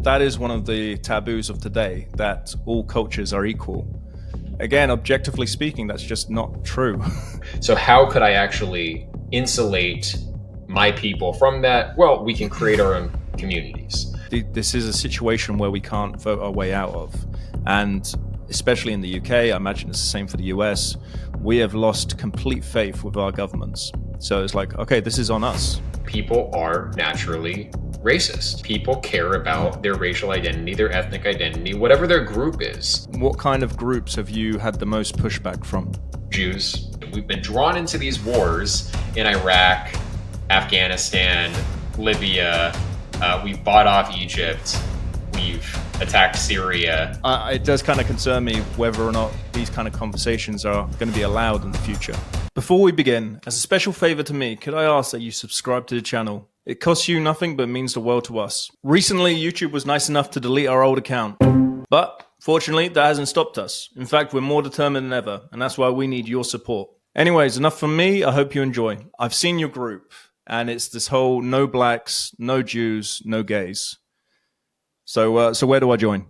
that is one of the taboos of today, that all cultures are equal. Again, objectively speaking, that's just not true. So how could I actually insulate my people from that? Well, we can create our own communities. This is a situation where we can't vote our way out of. And especially in the UK, I imagine it's the same for the US, we have lost complete faith with our governments. So it's like, okay, this is on us. People are naturally racist. People care about their racial identity, their ethnic identity, whatever their group is. What kind of groups have you had the most pushback from? Jews. We've been drawn into these wars in Iraq, Afghanistan, Libya. We've bought off Egypt. We've attacked Syria. It does kind of concern me whether or not these kind of conversations are going to be allowed in the future. Before we begin, as a special favor to me, could I ask that you subscribe to the channel? It costs you nothing but means the world to us. Recently, YouTube was nice enough to delete our old account. But fortunately, that hasn't stopped us. In fact, we're more determined than ever, and that's why we need your support. Anyways, enough from me. I hope you enjoy. I've seen your group, and it's this whole no blacks, no Jews, no gays. So where do I join?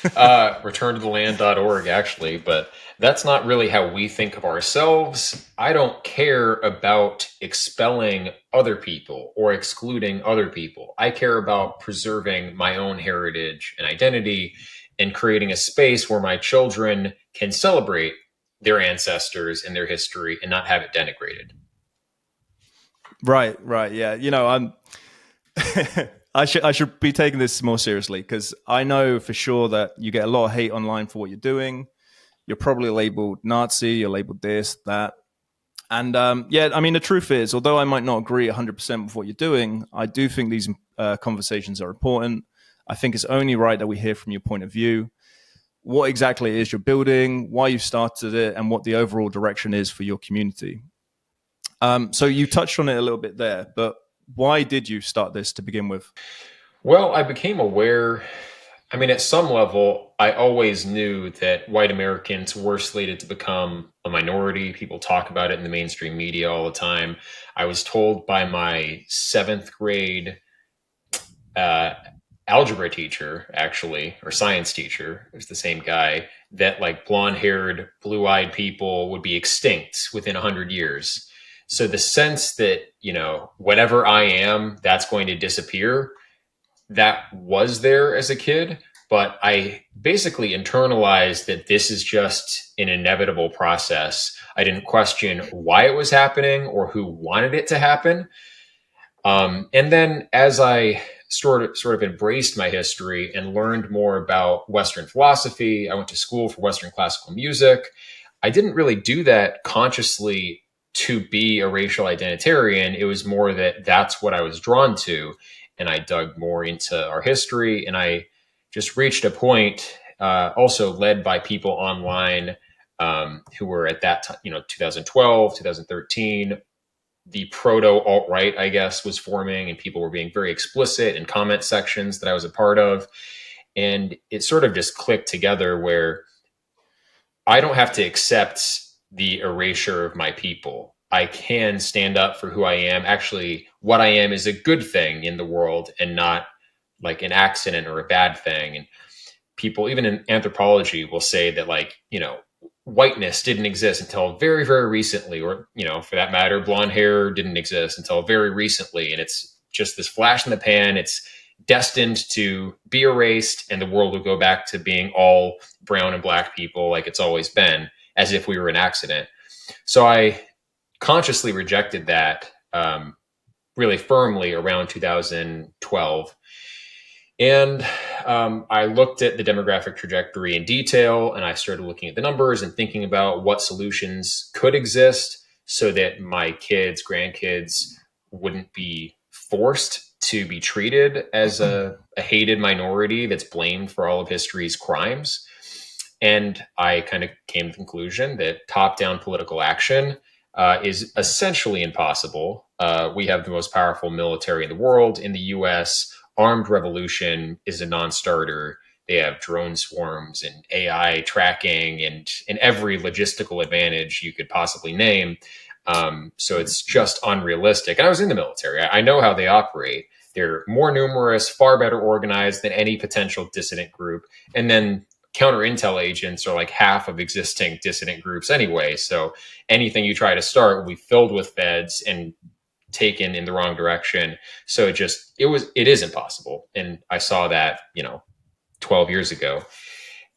Returntotheland.org, actually, but that's not really how we think of ourselves. I don't care about expelling other people or excluding other people. I care about preserving my own heritage and identity and creating a space where my children can celebrate their ancestors and their history and not have it denigrated. Right. Yeah. You know, I'm I should be taking this more seriously, because I know for sure that you get a lot of hate online for what you're doing. You're probably labeled Nazi, you're labeled this, that. And yeah, I mean, the truth is, although I might not agree 100% with what you're doing, I do think these conversations are important. I think it's only right that we hear from your point of view, what exactly it is you're building, why you started it, and what the overall direction is for your community. So you touched on it a little bit there, but why did you start this to begin with? Well, I became aware. I mean, at some level, I always knew that white Americans were slated to become a minority. People talk about it in the mainstream media all the time. I was told by my 7th grade algebra teacher, actually, or science teacher, it was the same guy, that like blonde-haired, blue-eyed people would be extinct within 100 years. So the sense that, you know, whatever I am, that's going to disappear, that was there as a kid, but I basically internalized that this is just an inevitable process. I didn't question why it was happening or who wanted it to happen. And then as I sort of embraced my history and learned more about Western philosophy, I went to school for Western classical music. I didn't really do that consciously to be a racial identitarian. It was more that that's what I was drawn to. And I dug more into our history, and I just reached a point, also led by people online who were at that time, 2012, 2013, the proto alt-right, I guess, was forming, and people were being very explicit in comment sections that I was a part of. And it sort of just clicked together where I don't have to accept the erasure of my people. I can stand up for who I am. Actually, what I am is a good thing in the world and not like an accident or a bad thing. And people, even in anthropology, will say that, like, whiteness didn't exist until very, very recently, or, for that matter, blonde hair didn't exist until very recently. And it's just this flash in the pan. It's destined to be erased, and the world will go back to being all brown and black people like it's always been, as if we were an accident. So I consciously rejected that really firmly around 2012. And I looked at the demographic trajectory in detail, and I started looking at the numbers and thinking about what solutions could exist so that my kids, grandkids wouldn't be forced to be treated as a hated minority that's blamed for all of history's crimes. And I kind of came to the conclusion that top-down political action is essentially impossible. We have the most powerful military in the world. In the US, armed revolution is a non-starter. They have drone swarms and AI tracking and every logistical advantage you could possibly name. So it's just unrealistic. And I was in the military. I know how they operate. They're more numerous, far better organized than any potential dissident group. And then counter intel agents are like half of existing dissident groups anyway. So anything you try to start will be filled with feds and taken in the wrong direction. So it is impossible. And I saw that, 12 years ago.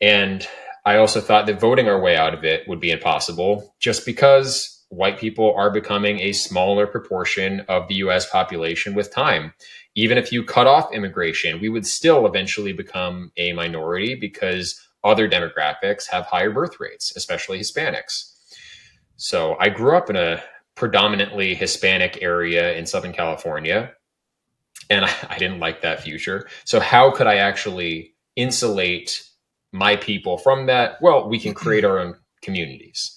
And I also thought that voting our way out of it would be impossible just because white people are becoming a smaller proportion of the US population with time. Even if you cut off immigration, we would still eventually become a minority because other demographics have higher birth rates, especially Hispanics. So I grew up in a predominantly Hispanic area in Southern California, and I didn't like that future. So how could I actually insulate my people from that? Well, we can create our own communities.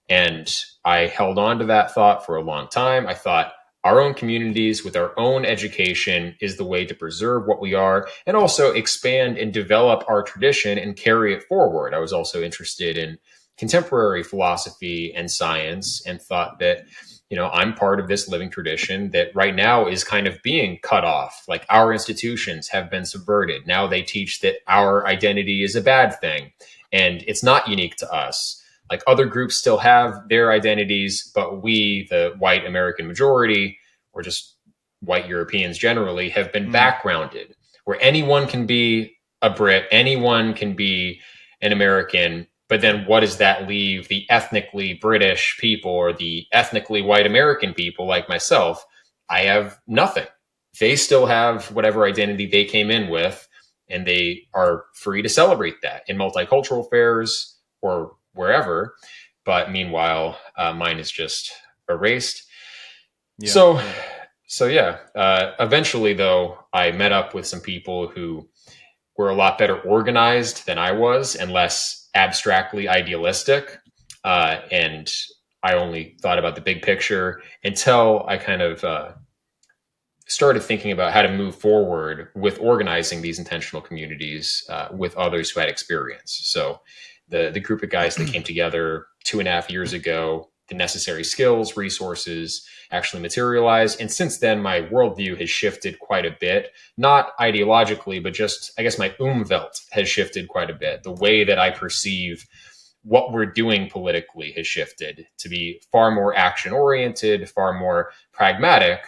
And I held on to that thought for a long time. I thought our own communities with our own education is the way to preserve what we are and also expand and develop our tradition and carry it forward. I was also interested in contemporary philosophy and science and thought that, I'm part of this living tradition that right now is kind of being cut off. Like our institutions have been subverted. Now they teach that our identity is a bad thing and it's not unique to us. Like other groups still have their identities, but we, the white American majority, or just white Europeans generally, have been backgrounded, where anyone can be a Brit, anyone can be an American. But then what does that leave the ethnically British people or the ethnically white American people like myself? I have nothing. They still have whatever identity they came in with, and they are free to celebrate that in multicultural fairs or wherever. But meanwhile, mine is just erased. Yeah. Eventually, though, I met up with some people who were a lot better organized than I was and less abstractly idealistic. And I only thought about the big picture until I kind of started thinking about how to move forward with organizing these intentional communities with others who had experience. So the group of guys that came together 2.5 years ago, the necessary skills, resources actually materialized. And since then, my worldview has shifted quite a bit, not ideologically, but just, I guess, my Umwelt has shifted quite a bit. The way that I perceive what we're doing politically has shifted to be far more action oriented, far more pragmatic.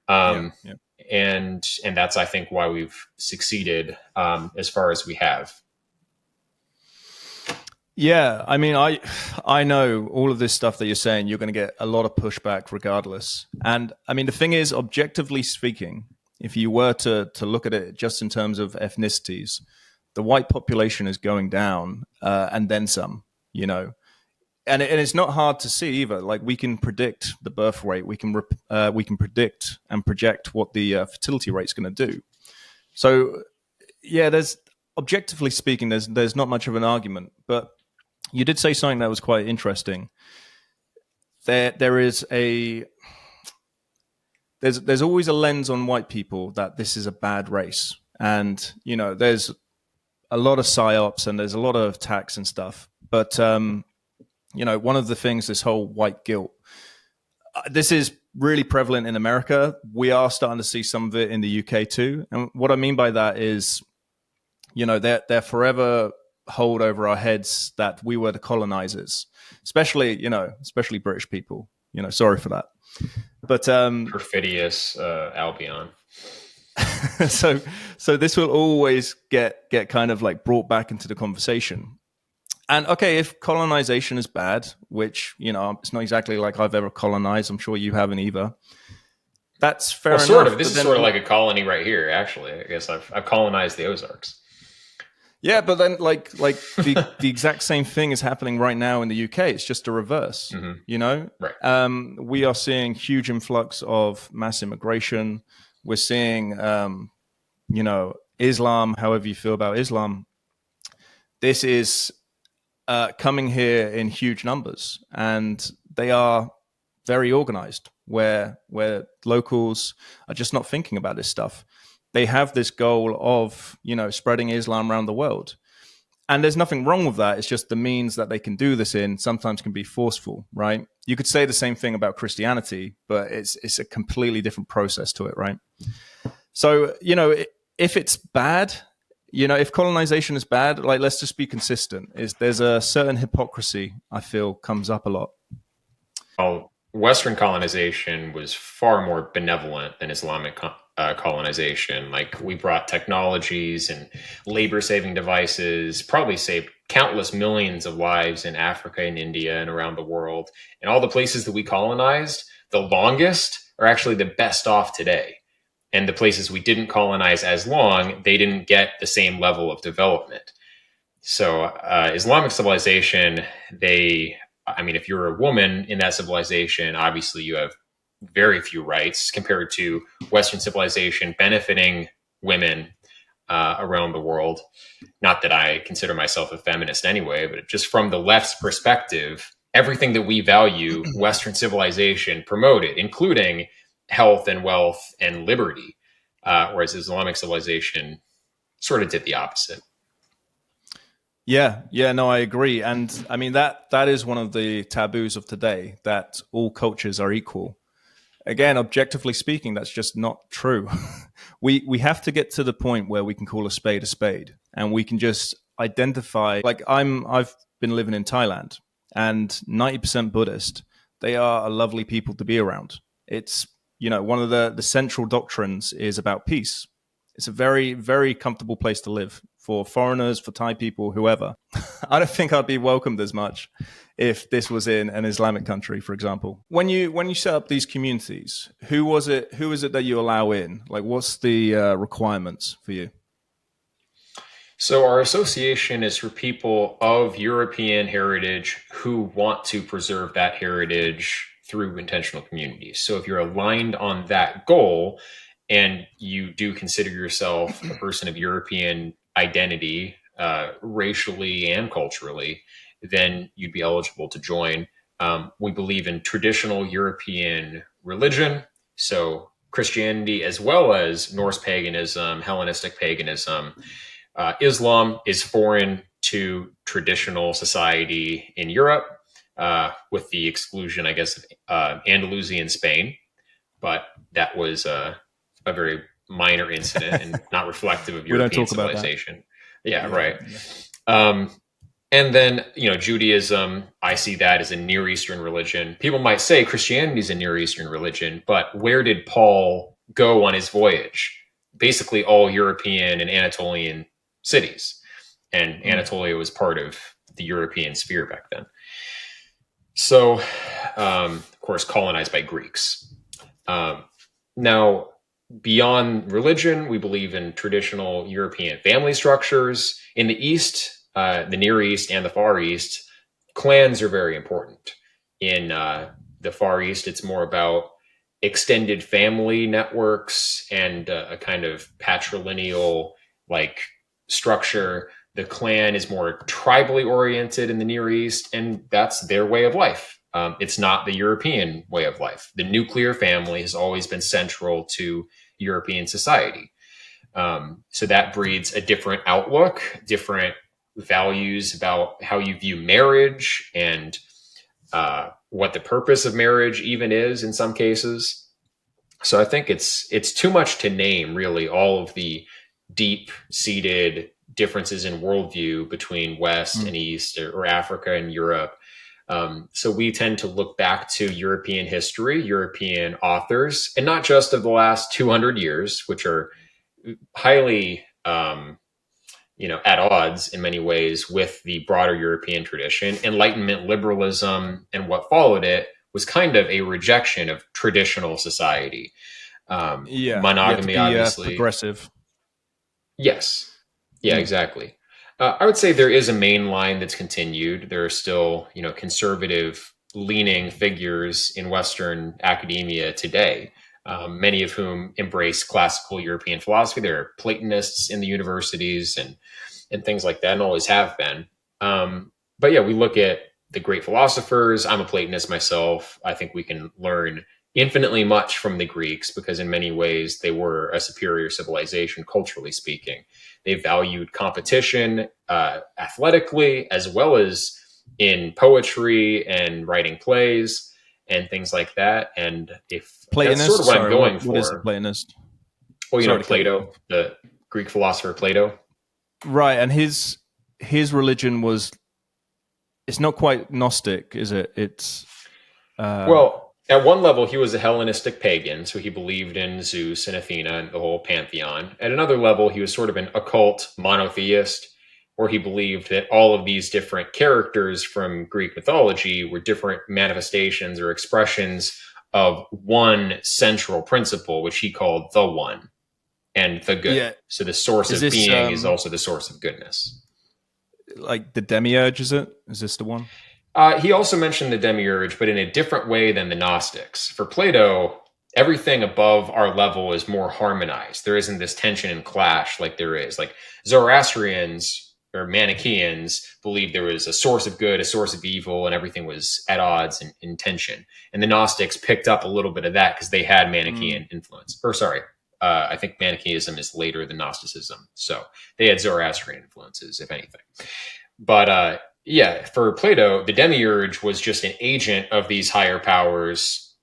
And that's, I think, why we've succeeded as far as we have. Yeah, I mean, I know all of this stuff that you're saying, you're going to get a lot of pushback regardless. And I mean, the thing is, objectively speaking, if you were to look at it just in terms of ethnicities, the white population is going down and then some, And it's not hard to see either. Like we can predict the birth rate, we can predict and project what the fertility rate is going to do. So, yeah, there's objectively speaking, there's not much of an argument, but you did say something that was quite interesting. There's always a lens on white people that this is a bad race, and there's a lot of psyops and there's a lot of attacks and stuff. But one of the things, this whole white guilt, this is really prevalent in America. We are starting to see some of it in the UK too, and what I mean by that is, they're forever hold over our heads that we were the colonizers, especially British people. Sorry for that, but perfidious Albion. so this will always get kind of like brought back into the conversation. And okay, if colonization is bad, which it's not exactly like I've ever colonized, I'm sure you haven't either. That's fair enough. Sort of. This is sort of like a colony right here. Actually, I guess I've colonized the Ozarks. Yeah, but then like the exact same thing is happening right now in the UK. It's just a reverse, Right. We are seeing huge influx of mass immigration. We're seeing, Islam, however you feel about Islam. This is coming here in huge numbers, and they are very organized, where locals are just not thinking about this stuff. They have this goal of, spreading Islam around the world. And there's nothing wrong with that. It's just the means that they can do this in sometimes can be forceful, right? You could say the same thing about Christianity, but it's a completely different process to it, right? So, if it's bad, if colonization is bad, like, let's just be consistent. There's a certain hypocrisy I feel comes up a lot. Well, Western colonization was far more benevolent than Islamic colonization. Like, we brought technologies and labor-saving devices, probably saved countless millions of lives in Africa and India and around the world. And all the places that we colonized, the longest, are actually the best off today. And the places we didn't colonize as long, they didn't get the same level of development. So Islamic civilization, if you're a woman in that civilization, obviously you have very few rights compared to Western civilization benefiting women around the world. Not that I consider myself a feminist anyway, but just from the left's perspective, everything that we value, Western civilization promoted, including health and wealth and liberty, whereas Islamic civilization sort of did the opposite. Yeah, no, I agree. And I mean, that is one of the taboos of today, that all cultures are equal. Again, objectively speaking, that's just not true. We have to get to the point where we can call a spade, and we can just identify. Like, I've been living in Thailand, and 90% Buddhist. They are a lovely people to be around. It's, one of the central doctrines is about peace. It's a very, very comfortable place to live for foreigners, for Thai people, whoever. I don't think I'd be welcomed as much if this was in an Islamic country, for example. When you set up these communities, who is it that you allow in? Like, what's the requirements for you? So our association is for people of European heritage who want to preserve that heritage through intentional communities. So if you're aligned on that goal and you do consider yourself a person of European identity, racially and culturally, then you'd be eligible to join. We believe in traditional European religion, so Christianity as well as Norse paganism, Hellenistic paganism. Islam is foreign to traditional society in Europe, with the exclusion, I guess, of Andalusia and Spain. But that was a very minor incident and not reflective of We don't European talk about that. civilization. Yeah, right. Yeah. And then, Judaism, I see that as a Near Eastern religion. People might say Christianity is a Near Eastern religion, but where did Paul go on his voyage? Basically, all European and Anatolian cities. And Anatolia was part of the European sphere back then. So, of course, colonized by Greeks. Now, beyond religion, we believe in traditional European family structures. In the East, the Near East and the Far East, clans are very important. In the Far East, it's more about extended family networks and a kind of patrilineal like structure. The clan is more tribally oriented in the Near East, and that's their way of life. It's not the European way of life. The nuclear family has always been central to European society. So that breeds a different outlook, different values about how you view marriage and what the purpose of marriage even is in some cases. So I think it's too much to name, really, all of the deep-seated differences in worldview between West and East, or Africa and Europe. So we tend to look back to European history, European authors, and not just of the last 200 years, which are highly, at odds in many ways with the broader European tradition. Enlightenment liberalism and what followed it was kind of a rejection of traditional society. Monogamy, obviously. Progressive. Yes. Yeah, exactly. I would say there is a main line that's continued. There are still, conservative leaning figures in Western academia today, many of whom embrace classical European philosophy. There are Platonists in the universities and things like that, and always have been. But yeah, we look at the great philosophers. I'm a Platonist myself. I think we can learn infinitely much from the Greeks because in many ways they were a superior civilization, culturally speaking. They valued competition athletically, as well as in poetry and writing plays and things like that. And if Platonist, that's sort of what I'm going for. What is a Platonist? Well, Sorry to cut you Plato, off. the Greek philosopher Plato. Right, and his religion was, it's not quite Gnostic, is it? It's Well, at one level, he was a Hellenistic pagan, so he believed in Zeus and Athena and the whole pantheon. At another level, he was sort of an occult monotheist, where he believed that all of these different characters from Greek mythology were different manifestations or expressions of one central principle, which he called the one and the good. yeah. So the source Is of this being is also the source of goodness. like the demiurge? Is it? Is this the one? He also mentioned the demiurge, but in a different way than the Gnostics. For Plato, everything above our level is more harmonized. There isn't this tension and clash like there is. Like Zoroastrians or Manichaeans believed there was a source of good, a source of evil, and everything was at odds and in tension. And the Gnostics picked up a little bit of that because they had Mm. Manichaean influence. Or sorry, I think Manichaeism is later than Gnosticism. So they had Zoroastrian influences, if anything. But yeah, for Plato, the demiurge was just an agent of these higher powers,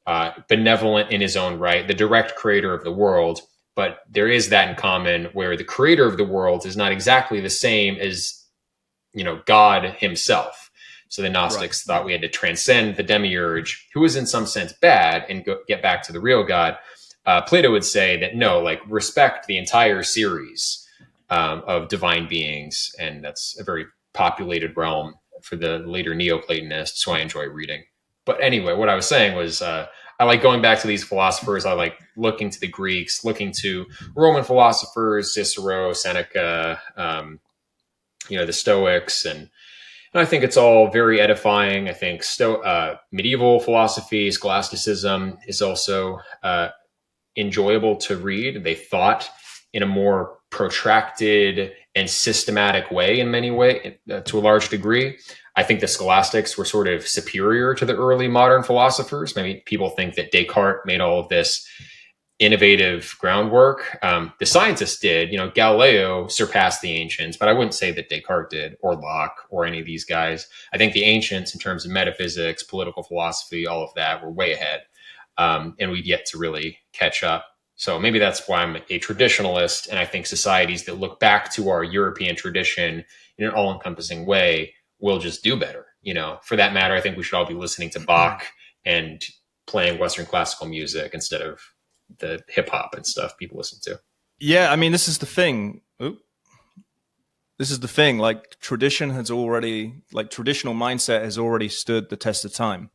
benevolent in his own right, the direct creator of the world. But there is that in common where the creator of the world is not exactly the same as, God himself. So the Right. Gnostics thought we had to transcend the demiurge, who was in some sense bad, and get back to the real God. Plato would say that no, like respect the entire series of divine beings, and that's a very populated realm for the later Neoplatonists, who I enjoy reading. But anyway, what I was saying was I like going back to these philosophers. I like looking to the Greeks, looking to Roman philosophers, Cicero, Seneca, the Stoics, and I think it's all very edifying. I think medieval philosophy, scholasticism, is also enjoyable to read. They thought in a more protracted and systematic way in many ways, to a large degree. I think the scholastics were sort of superior to the early modern philosophers. Maybe people think that Descartes made all of this innovative groundwork. The scientists did. Galileo surpassed the ancients, but I wouldn't say that Descartes did, or Locke, or any of these guys. I think the ancients, in terms of metaphysics, political philosophy, all of that, were way ahead, and we've yet to really catch up. So maybe that's why I'm a traditionalist, and I think societies that look back to our European tradition in an all-encompassing way will just do better. For that matter, I think we should all be listening to Bach and playing Western classical music instead of the hip hop and stuff people listen to. Yeah, I mean, this is the thing. This is the thing. Like traditional mindset has already stood the test of time,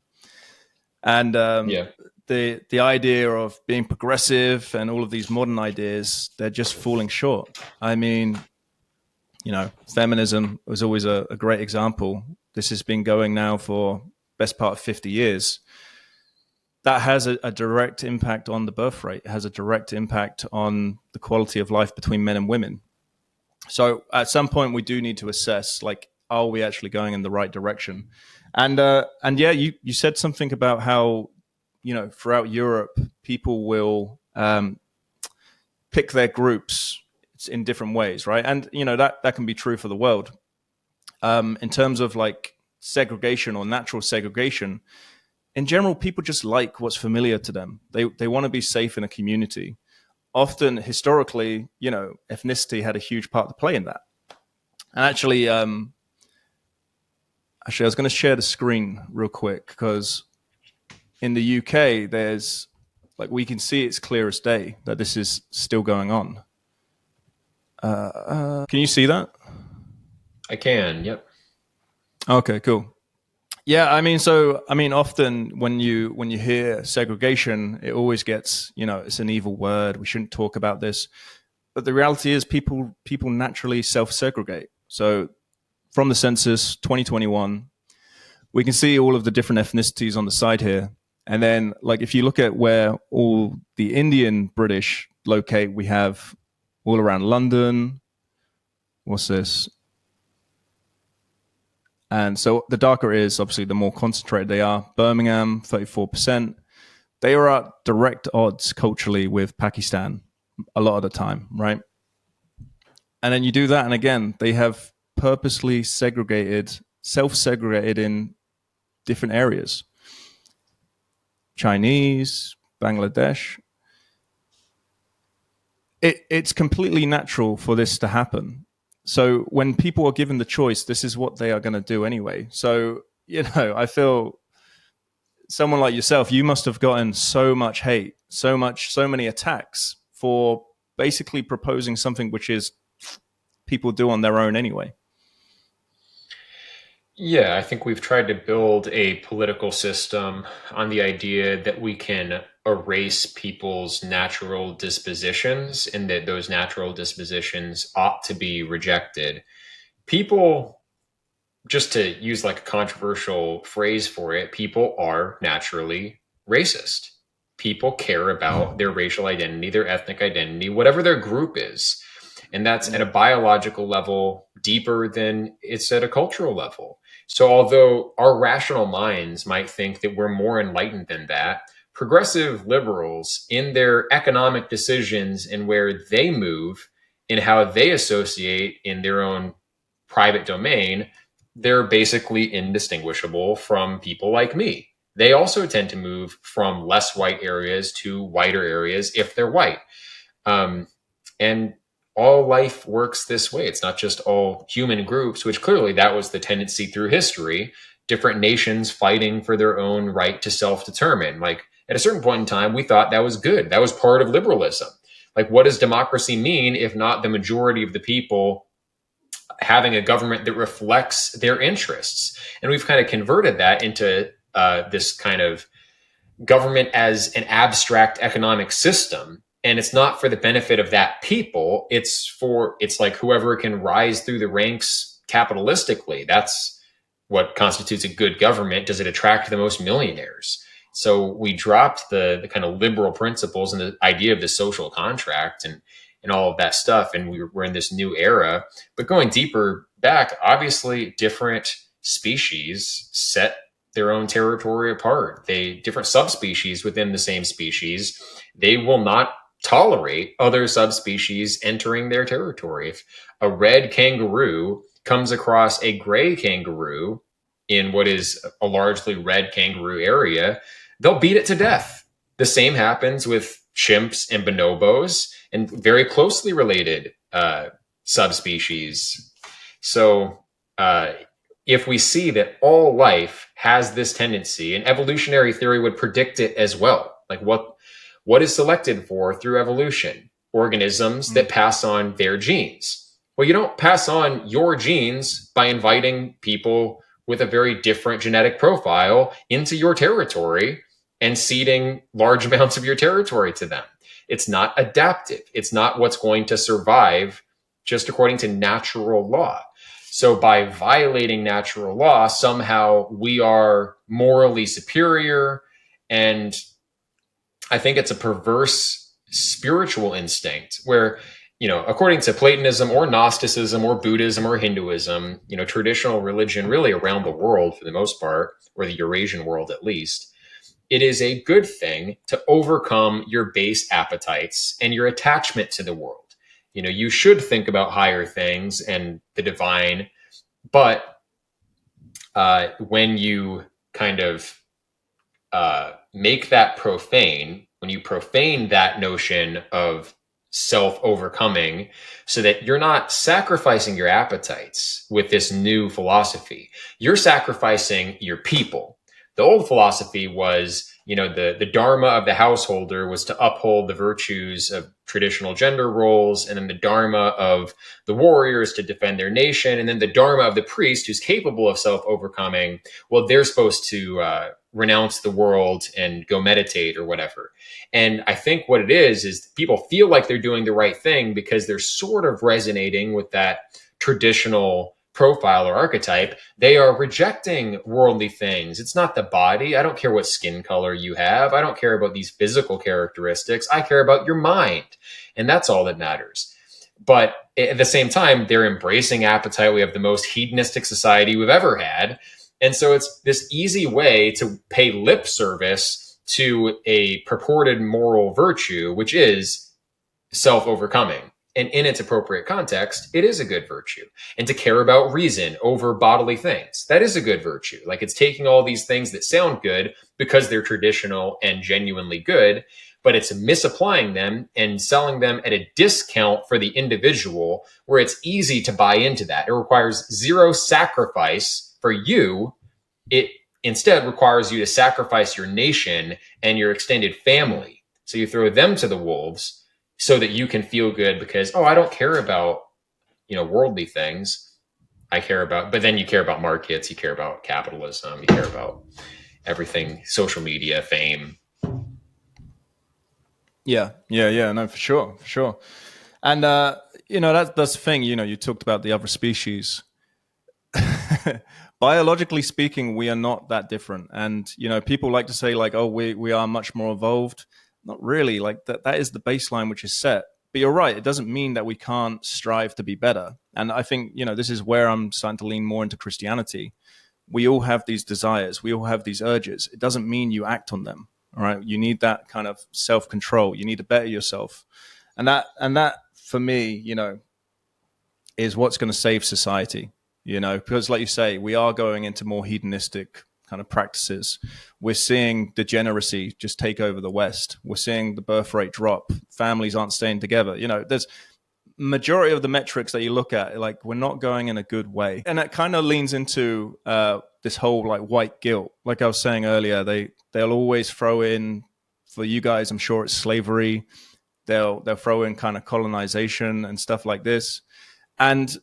and Yeah. the idea of being progressive and all of these modern ideas, they're just falling short. I mean, feminism was always a great example. This has been going now for best part of 50 years. That has a direct impact on the birth rate. It has a direct impact on the quality of life between men and women. So at some point, we do need to assess, like, are we actually going in the right direction? And yeah, you said something about how throughout Europe, people will pick their groups in different ways, right? And that can be true for the world. In terms of like segregation or natural segregation, in general, people just like what's familiar to them. They want to be safe in a community. Often, historically, ethnicity had a huge part to play in that. And actually, I was going to share the screen real quick because in the UK, there's we can see it's clear as day that this is still going on. Can you see that? I can. Yep. Okay, cool. Yeah, often when you hear segregation, it always gets, it's an evil word. We shouldn't talk about this. But the reality is people naturally self-segregate. So from the census 2021, we can see all of the different ethnicities on the side here. And then if you look at where all the Indian British locate, we have all around London. What's this? And so the darker it is, obviously, the more concentrated they are. Birmingham, 34%. They are at direct odds culturally with Pakistan a lot of the time, right? And then you do that, and again, they have purposely self-segregated in different areas. Chinese, Bangladesh. it's completely natural for this to happen. So when people are given the choice, this is what they are going to do anyway. So, I feel someone like yourself, you must have gotten so much hate, so many attacks for basically proposing something which is people do on their own anyway. Yeah, I think we've tried to build a political system on the idea that we can erase people's natural dispositions and that those natural dispositions ought to be rejected. People, just to use like a controversial phrase for it, people are naturally racist. People care about their racial identity, their ethnic identity, whatever their group is. And that's at a biological level deeper than it's at a cultural level. So, although our rational minds might think that we're more enlightened than that, progressive liberals, in their economic decisions and where they move, in how they associate in their own private domain, they're basically indistinguishable from people like me. They also tend to move from less white areas to whiter areas if they're white. And all life works this way. It's not just all human groups, which clearly that was the tendency through history, different nations fighting for their own right to self-determine. Like at a certain point in time, we thought that was good. That was part of liberalism. Like, what does democracy mean if not the majority of the people having a government that reflects their interests? And we've kind of converted that into this kind of government as an abstract economic system. And it's not for the benefit of that people. It's like whoever can rise through the ranks capitalistically. That's what constitutes a good government. Does it attract the most millionaires? So we dropped the kind of liberal principles and the idea of the social contract and all of that stuff. And we're in this new era. But going deeper back, obviously different species set their own territory apart. Different subspecies within the same species, they will not tolerate other subspecies entering their territory. If a red kangaroo comes across a gray kangaroo in what is a largely red kangaroo area, they'll beat it to death. The same happens with chimps and bonobos and very closely related subspecies. So if we see that all life has this tendency, and evolutionary theory would predict it as well, like what is selected for through evolution? Organisms that pass on their genes. Well, you don't pass on your genes by inviting people with a very different genetic profile into your territory and ceding large amounts of your territory to them. It's not adaptive. It's not what's going to survive just according to natural law. So by violating natural law, somehow we are morally superior. And I think it's a perverse spiritual instinct where, according to Platonism or Gnosticism or Buddhism or Hinduism, traditional religion really around the world for the most part, or the Eurasian world at least, it is a good thing to overcome your base appetites and your attachment to the world. You should think about higher things and the divine, but when you kind of make that profane, when you profane that notion of self-overcoming so that you're not sacrificing your appetites with this new philosophy, you're sacrificing your people. The old philosophy was, the dharma of the householder was to uphold the virtues of traditional gender roles, and then the dharma of the warrior is to defend their nation, and then the dharma of the priest, who's capable of self-overcoming, well, they're supposed to renounce the world and go meditate or whatever. And I think what it is people feel like they're doing the right thing because they're sort of resonating with that traditional profile or archetype. They are rejecting worldly things. It's not the body. I don't care what skin color you have. I don't care about these physical characteristics. I care about your mind. And that's all that matters. But at the same time, they're embracing appetite. We have the most hedonistic society we've ever had. And so it's this easy way to pay lip service to a purported moral virtue, which is self-overcoming. And in its appropriate context, it is a good virtue. And to care about reason over bodily things, that is a good virtue. Like, it's taking all these things that sound good because they're traditional and genuinely good, but it's misapplying them and selling them at a discount for the individual, where it's easy to buy into that. It requires zero sacrifice for you. It instead requires you to sacrifice your nation and your extended family. So you throw them to the wolves so that you can feel good because, oh, I don't care about, worldly things. I care about, but then you care about markets, you care about capitalism, you care about everything, social media, fame. Yeah, no, for sure. And that's the thing. You talked about the other species. Biologically speaking, we are not that different. And people like to say like, oh, we are much more evolved. Not really. Like that is the baseline which is set. But you're right. It doesn't mean that we can't strive to be better. And I think this is where I'm starting to lean more into Christianity. We all have these desires. We all have these urges. It doesn't mean you act on them. All right. You need that kind of self-control. You need to better yourself. And that for me, is what's going to save society, because like you say, we are going into more hedonistic kind of practices. We're seeing degeneracy just take over the West. We're seeing the birth rate drop. Families aren't staying together. There's majority of the metrics that you look at, like we're not going in a good way. And that kind of leans into this whole like white guilt. Like I was saying earlier, they'll always throw in, for you guys, I'm sure it's slavery. They'll throw in kind of colonization and stuff like this. And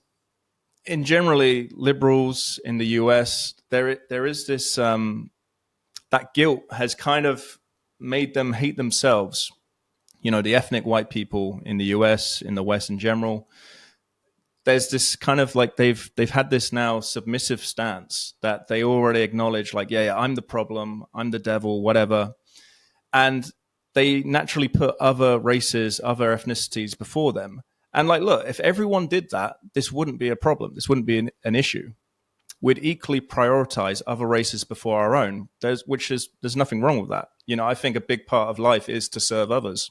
in generally liberals in the US, there is this that guilt has kind of made them hate themselves. The ethnic white people in the US, in the West in general, there's this kind of like they've had this now submissive stance that they already acknowledge, like, yeah, I'm the problem, I'm the devil, whatever. And they naturally put other races, other ethnicities before them. And like, look, if everyone did that, this wouldn't be a problem. This wouldn't be an issue. We'd equally prioritize other races before our own. There's nothing wrong with that. I think a big part of life is to serve others.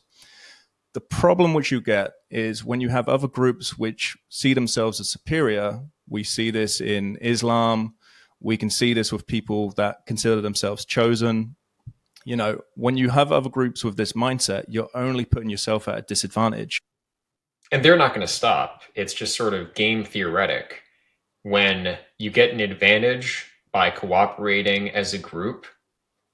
The problem which you get is when you have other groups which see themselves as superior. We see this in Islam. We can see this with people that consider themselves chosen. When you have other groups with this mindset, you're only putting yourself at a disadvantage. And they're not going to stop. It's just sort of game theoretic. When you get an advantage by cooperating as a group,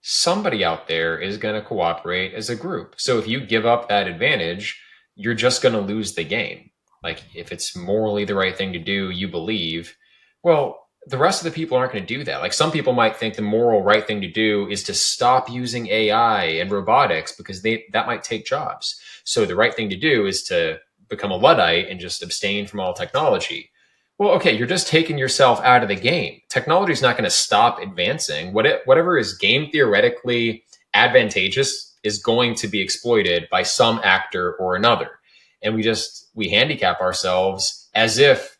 somebody out there is going to cooperate as a group. So if you give up that advantage, you're just going to lose the game. Like if it's morally the right thing to do, you believe, well, the rest of the people aren't going to do that. Like some people might think the moral right thing to do is to stop using AI and robotics because that might take jobs. So the right thing to do is to become a Luddite and just abstain from all technology. Well, okay, you're just taking yourself out of the game. Technology is not going to stop advancing. Whatever is game theoretically advantageous is going to be exploited by some actor or another. And we handicap ourselves as if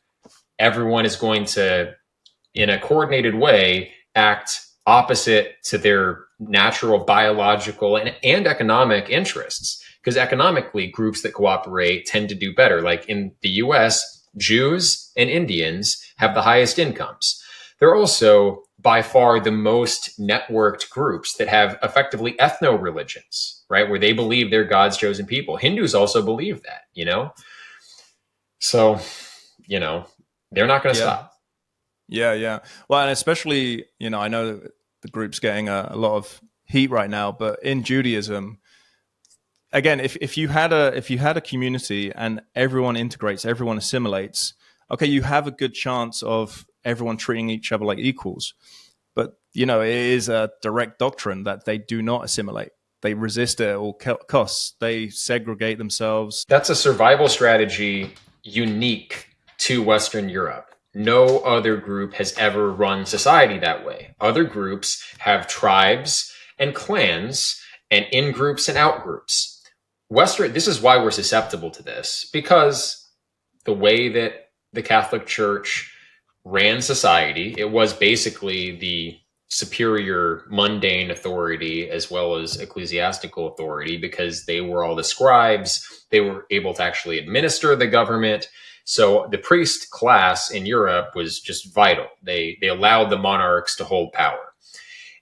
everyone is going to, in a coordinated way, act opposite to their natural biological and economic interests. Because economically, groups that cooperate tend to do better. Like in the US, Jews and Indians have the highest incomes. They're also by far the most networked groups that have effectively ethno-religions, right? Where they believe they're God's chosen people. Hindus also believe that, So, they're not going to stop. Yeah. Well, and especially, I know the group's getting a lot of heat right now, but in Judaism, again, if you had a community and everyone integrates, everyone assimilates, okay, you have a good chance of everyone treating each other like equals. But it is a direct doctrine that they do not assimilate. They resist it at all costs. They segregate themselves. That's a survival strategy unique to Western Europe. No other group has ever run society that way. Other groups have tribes and clans and in-groups and out-groups. This is why we're susceptible to this, because the way that the Catholic Church ran society, it was basically the superior mundane authority as well as ecclesiastical authority, because they were all the scribes. They were able to actually administer the government. So the priest class in Europe was just vital. They allowed the monarchs to hold power,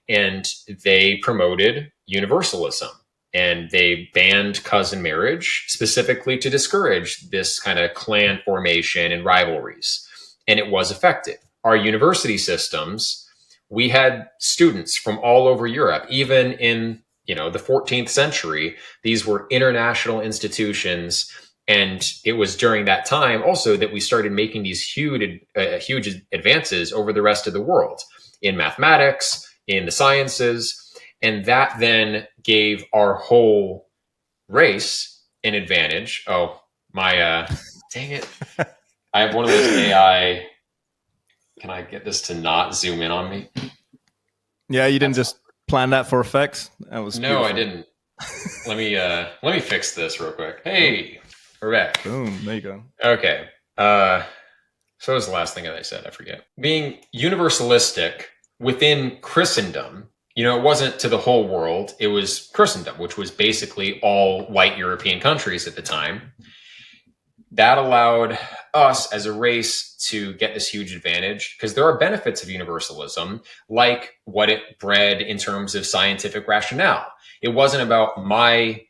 and they promoted universalism. and they banned cousin marriage specifically to discourage this kind of clan formation and rivalries. And it was effective. Our university systems, we had students from all over Europe, even in the 14th century. These were international institutions, and it was during that time also that we started making these huge advances over the rest of the world in mathematics, in the sciences. And that then gave our whole race an advantage. Oh, my, dang it. I have one of those AI. Can I get this to not zoom in on me? Yeah, you didn't just plan that for effects? That was No, beautiful. I didn't. Let me fix this real quick. Hey, we're back. Boom, there you go. Okay. So what was the last thing that I said? I forget. Being universalistic within Christendom, it wasn't to the whole world. It was Christendom, which was basically all white European countries at the time. That allowed us as a race to get this huge advantage because there are benefits of universalism, like what it bred in terms of scientific rationale. It wasn't about my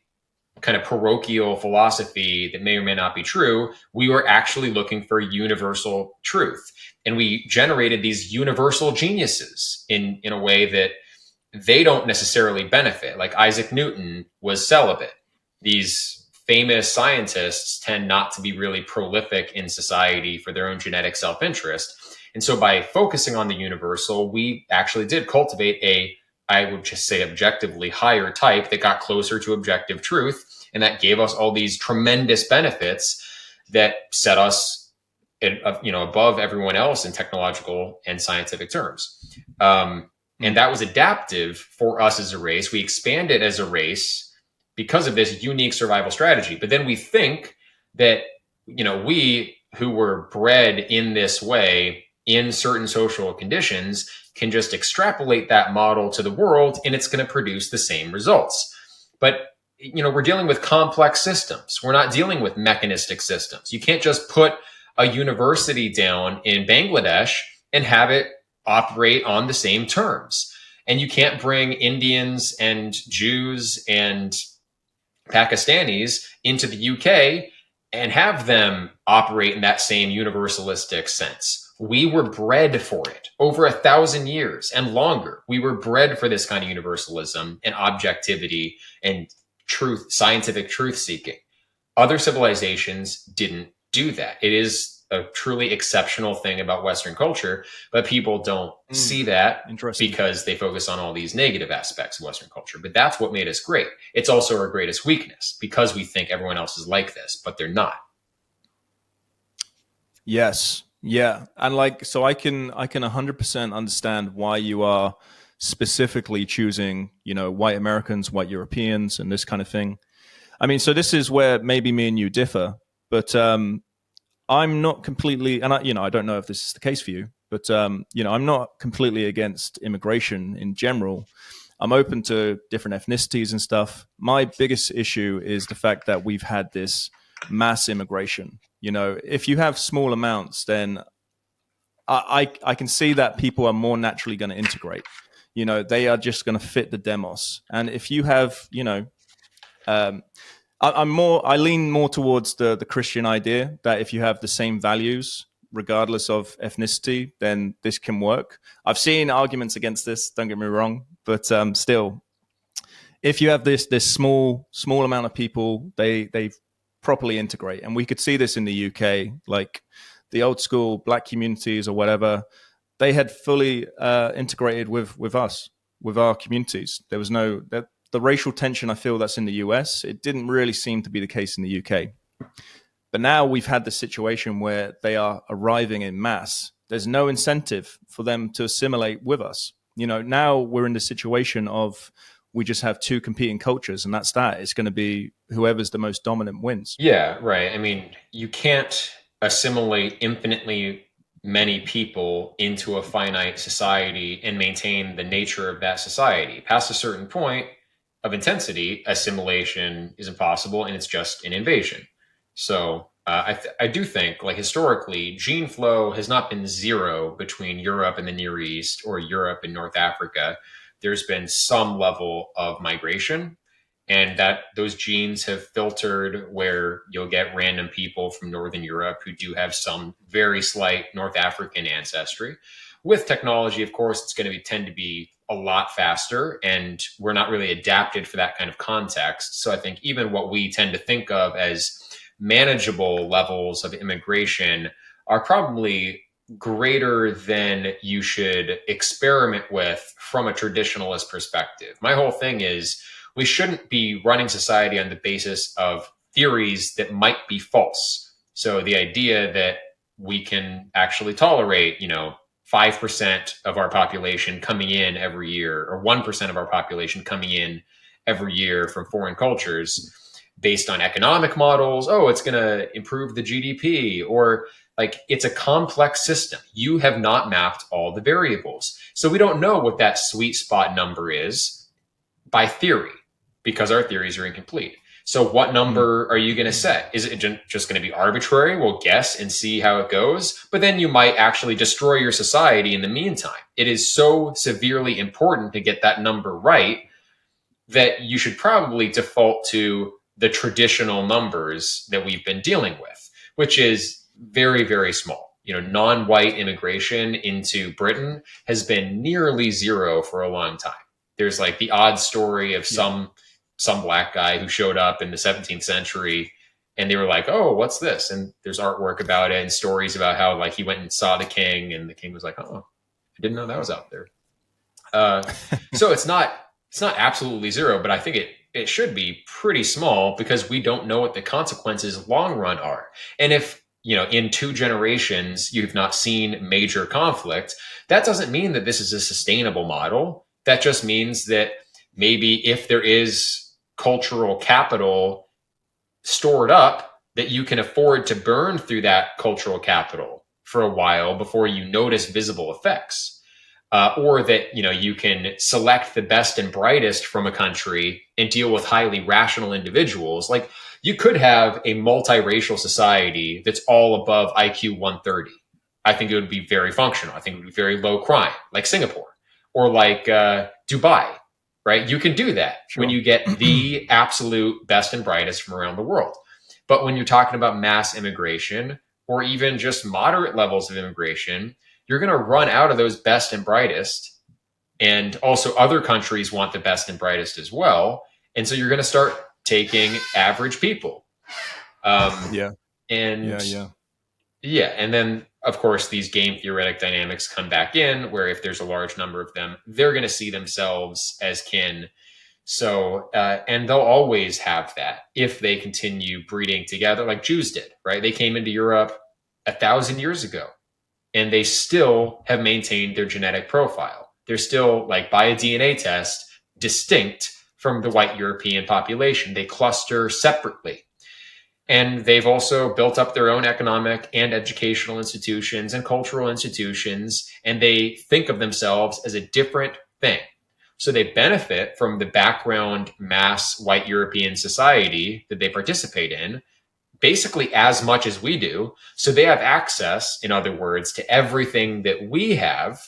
kind of parochial philosophy that may or may not be true. We were actually looking for universal truth. And we generated these universal geniuses in a way that they don't necessarily benefit. Like Isaac Newton was celibate. These famous scientists tend not to be really prolific in society for their own genetic self-interest. And so by focusing on the universal, we actually did cultivate I would just say objectively higher type that got closer to objective truth. And that gave us all these tremendous benefits that set us above everyone else in technological and scientific terms. And that was adaptive for us as a race. We expanded as a race because of this unique survival strategy. But then we think that, we who were bred in this way in certain social conditions can just extrapolate that model to the world and it's going to produce the same results. But, we're dealing with complex systems. We're not dealing with mechanistic systems. You can't just put a university down in Bangladesh and have it operate on the same terms. And you can't bring Indians and Jews and Pakistanis into the UK and have them operate in that same universalistic sense. We were bred for it over 1,000 years and longer. We were bred for this kind of universalism and objectivity and truth, scientific truth seeking. Other civilizations didn't do that. It is a truly exceptional thing about Western culture, but people don't see that because they focus on all these negative aspects of Western culture. But that's what made us great. It's also our greatest weakness because we think everyone else is like this, but they're not. Yes. Yeah. And so I can 100% understand why you are specifically choosing, white Americans, white Europeans, and this kind of thing. I mean, so this is where maybe me and you differ, but I'm not completely, and I don't know if this is the case for you, but I'm not completely against immigration in general. I'm open to different ethnicities and stuff. My biggest issue is the fact that we've had this mass immigration. If you have small amounts, then I can see that people are more naturally going to integrate. They are just going to fit the demos. And if you have, I lean more towards the Christian idea that if you have the same values, regardless of ethnicity, then this can work. I've seen arguments against this, don't get me wrong, but still, if you have this small amount of people, they properly integrate. And we could see this in the UK, like the old school black communities or whatever, they had fully integrated with us, with our communities. There was the racial tension I feel that's in the US, it didn't really seem to be the case in the UK. But now we've had the situation where they are arriving in mass. There's no incentive for them to assimilate with us. Now we're in the situation of we just have two competing cultures, and that's that. It's going to be whoever's the most dominant wins. Yeah, right. I mean, you can't assimilate infinitely many people into a finite society and maintain the nature of that society. Past a certain point of intensity, assimilation is impossible, and it's just an invasion. So I do think, like historically, gene flow has not been zero between Europe and the Near East or Europe and North Africa. There's been some level of migration. and that those genes have filtered where you'll get random people from Northern Europe who do have some very slight North African ancestry. With technology, of course, it's going to tend to be a lot faster, and we're not really adapted for that kind of context. So I think even what we tend to think of as manageable levels of immigration are probably greater than you should experiment with from a traditionalist perspective. My whole thing is we shouldn't be running society on the basis of theories that might be false. So the idea that we can actually tolerate, 5% of our population coming in every year, or 1% of our population coming in every year from foreign cultures based on economic models. Oh, it's going to improve the GDP, or like it's a complex system. You have not mapped all the variables. So we don't know what that sweet spot number is by theory because our theories are incomplete. So what number are you going to set? Is it just going to be arbitrary? We'll guess and see how it goes. But then you might actually destroy your society in the meantime. It is so severely important to get that number right that you should probably default to the traditional numbers that we've been dealing with, which is very, very small. Non-white immigration into Britain has been nearly zero for a long time. There's like the odd story of some black guy who showed up in the 17th century and they were like, oh, what's this? And there's artwork about it and stories about how like he went and saw the king and the king was like, oh, I didn't know that was out there. So it's not absolutely zero, but I think it should be pretty small because we don't know what the consequences long run are. And if in 2 generations you've not seen major conflict, that doesn't mean that this is a sustainable model. That just means that maybe if there is cultural capital stored up, that you can afford to burn through that cultural capital for a while before you notice visible effects. Or that you can select the best and brightest from a country and deal with highly rational individuals. Like you could have a multiracial society that's all above IQ 130. I think it would be very functional. I think it would be very low crime, like Singapore or like Dubai, right? You can do that when you get the absolute best and brightest from around the world. But when you're talking about mass immigration or even just moderate levels of immigration, you're going to run out of those best and brightest. And also other countries want the best and brightest as well. And so you're going to start taking average people. And then of course, these game theoretic dynamics come back in where if there's a large number of them, they're going to see themselves as kin. So, and they'll always have that if they continue breeding together like Jews did, right? They came into Europe 1,000 years ago. And they still have maintained their genetic profile. They're still, like by a DNA test, distinct from the white European population. They cluster separately. And they've also built up their own economic and educational institutions and cultural institutions, and they think of themselves as a different thing. So they benefit from the background mass white European society that they participate in, basically as much as we do. So they have access, in other words, to everything that we have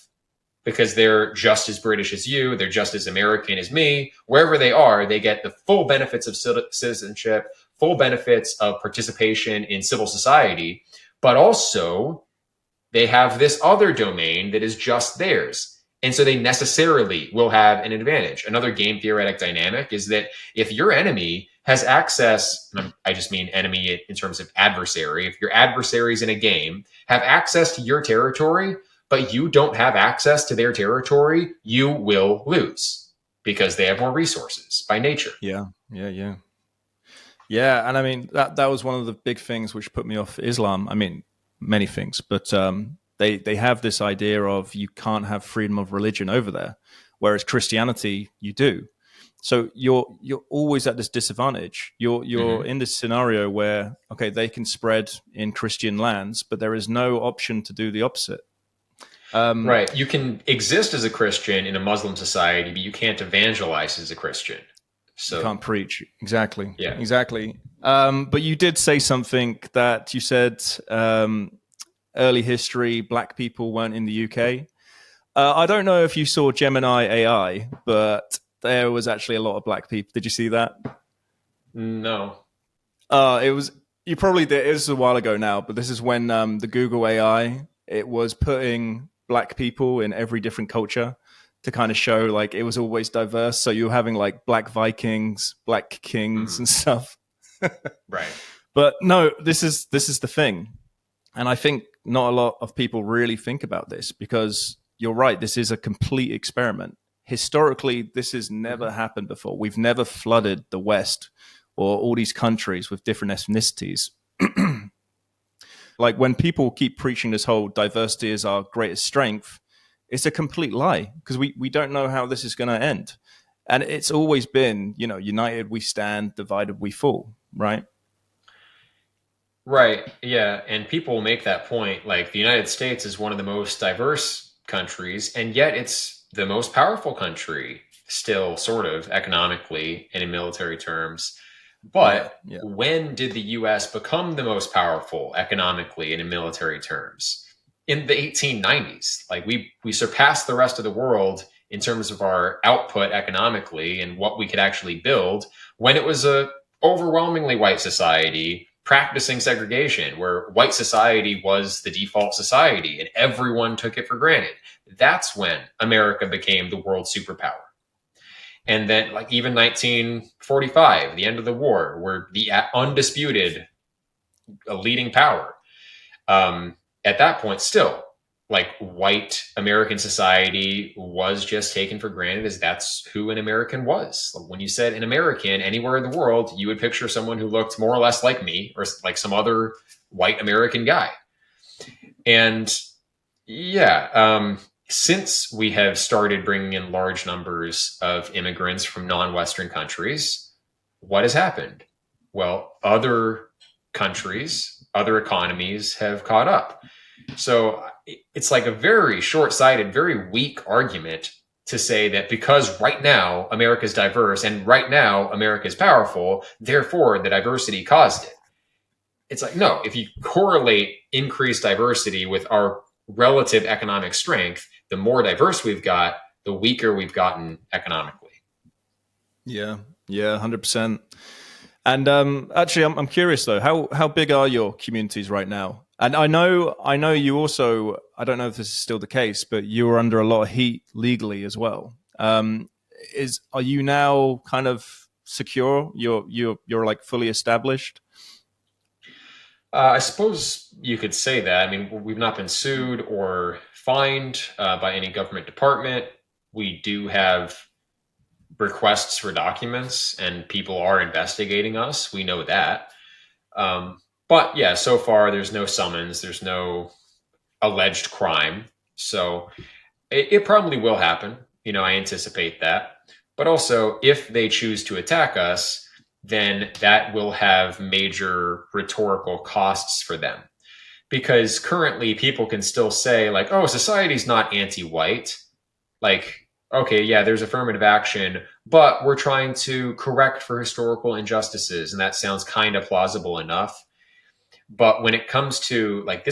because they're just as British as you. They're just as American as me. Wherever they are, they get the full benefits of citizenship, full benefits of participation in civil society, but also they have this other domain that is just theirs. And so they necessarily will have an advantage. Another game theoretic dynamic is that if your enemy has access, and I just mean enemy in terms of adversary, if your adversaries in a game have access to your territory, but you don't have access to their territory, you will lose because they have more resources by nature. Yeah. And I mean, that was one of the big things which put me off Islam. I mean, many things, but they have this idea of you can't have freedom of religion over there, whereas Christianity you do. So you're always at this disadvantage. You're in this scenario where they can spread in Christian lands, but there is no option to do the opposite. Right. You can exist as a Christian in a Muslim society, but you can't evangelize as a Christian. So you can't preach. Exactly. Yeah. Exactly. But you did say something that you said early history, black people weren't in the UK. I don't know if you saw Gemini AI, but there was actually a lot of black people. Did you see that? No. It was, you probably did. It was a while ago now, but this is when the Google AI, it was putting black people in every different culture to kind of show like it was always diverse. So you were having like black Vikings, black kings, and stuff. Right. But no, this is the thing, and I think not a lot of people really think about this, because you're right. This is a complete experiment. Historically, this has never happened before. We've never flooded the West or all these countries with different ethnicities. Like when people keep preaching this whole diversity is our greatest strength, it's a complete lie, because we don't know how this is going to end. And it's always been, united we stand, divided we fall, right? Right. Yeah. And people make that point. Like the United States is one of the most diverse countries, and yet it's the most powerful country still, sort of economically and in military terms. But Yeah. when did the US become the most powerful economically and in military terms? In the 1890s. Like we surpassed the rest of the world in terms of our output economically and what we could actually build when it was a overwhelmingly white society practicing segregation, where white society was the default society and everyone took it for granted. That's when America became the world superpower. And then, like, even 1945, the end of the war, we're the undisputed leading power. At that point, still, like, white American society was just taken for granted as that's who an American was. When you said an American anywhere in the world, you would picture someone who looked more or less like me or like some other white American guy. And yeah, since we have started bringing in large numbers of immigrants from non-Western countries, what has happened? Well, other countries, other economies have caught up. So it's like a very short-sighted, very weak argument to say that because right now America's diverse and right now America's powerful, therefore the diversity caused it. It's like, no, if you correlate increased diversity with our relative economic strength, the more diverse we've got, the weaker we've gotten economically. Yeah, 100%. And actually, I'm curious though, how big are your communities right now? And I know you also, I don't know if this is still the case, but you were under a lot of heat legally as well. Are you now kind of secure? You're like fully established? I suppose you could say that. I mean, we've not been sued or fined by any government department. We do have requests for documents, and people are investigating us. We know that. But yeah, so far there's no summons, there's no alleged crime. So it probably will happen. I anticipate that. But also, if they choose to attack us, then that will have major rhetorical costs for them. Because currently people can still say, like, oh, society's not anti-white. Like, okay, yeah, there's affirmative action, but we're trying to correct for historical injustices. And that sounds kind of plausible enough. But when it comes to, like,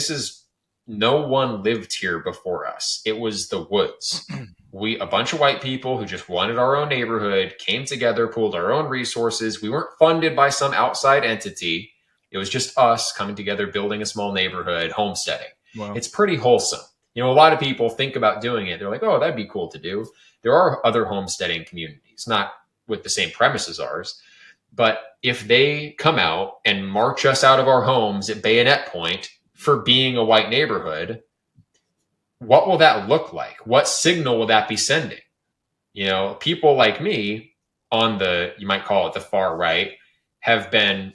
no one lived here before us. It was the woods. A bunch of white people who just wanted our own neighborhood, came together, pooled our own resources. We weren't funded by some outside entity. It was just us coming together, building a small neighborhood, homesteading. Wow. It's pretty wholesome. A lot of people think about doing it. They're like, oh, that'd be cool to do. There are other homesteading communities, not with the same premise as ours. But if they come out and march us out of our homes at bayonet point for being a white neighborhood, what will that look like? What signal will that be sending? People like me on you might call it the far right, have been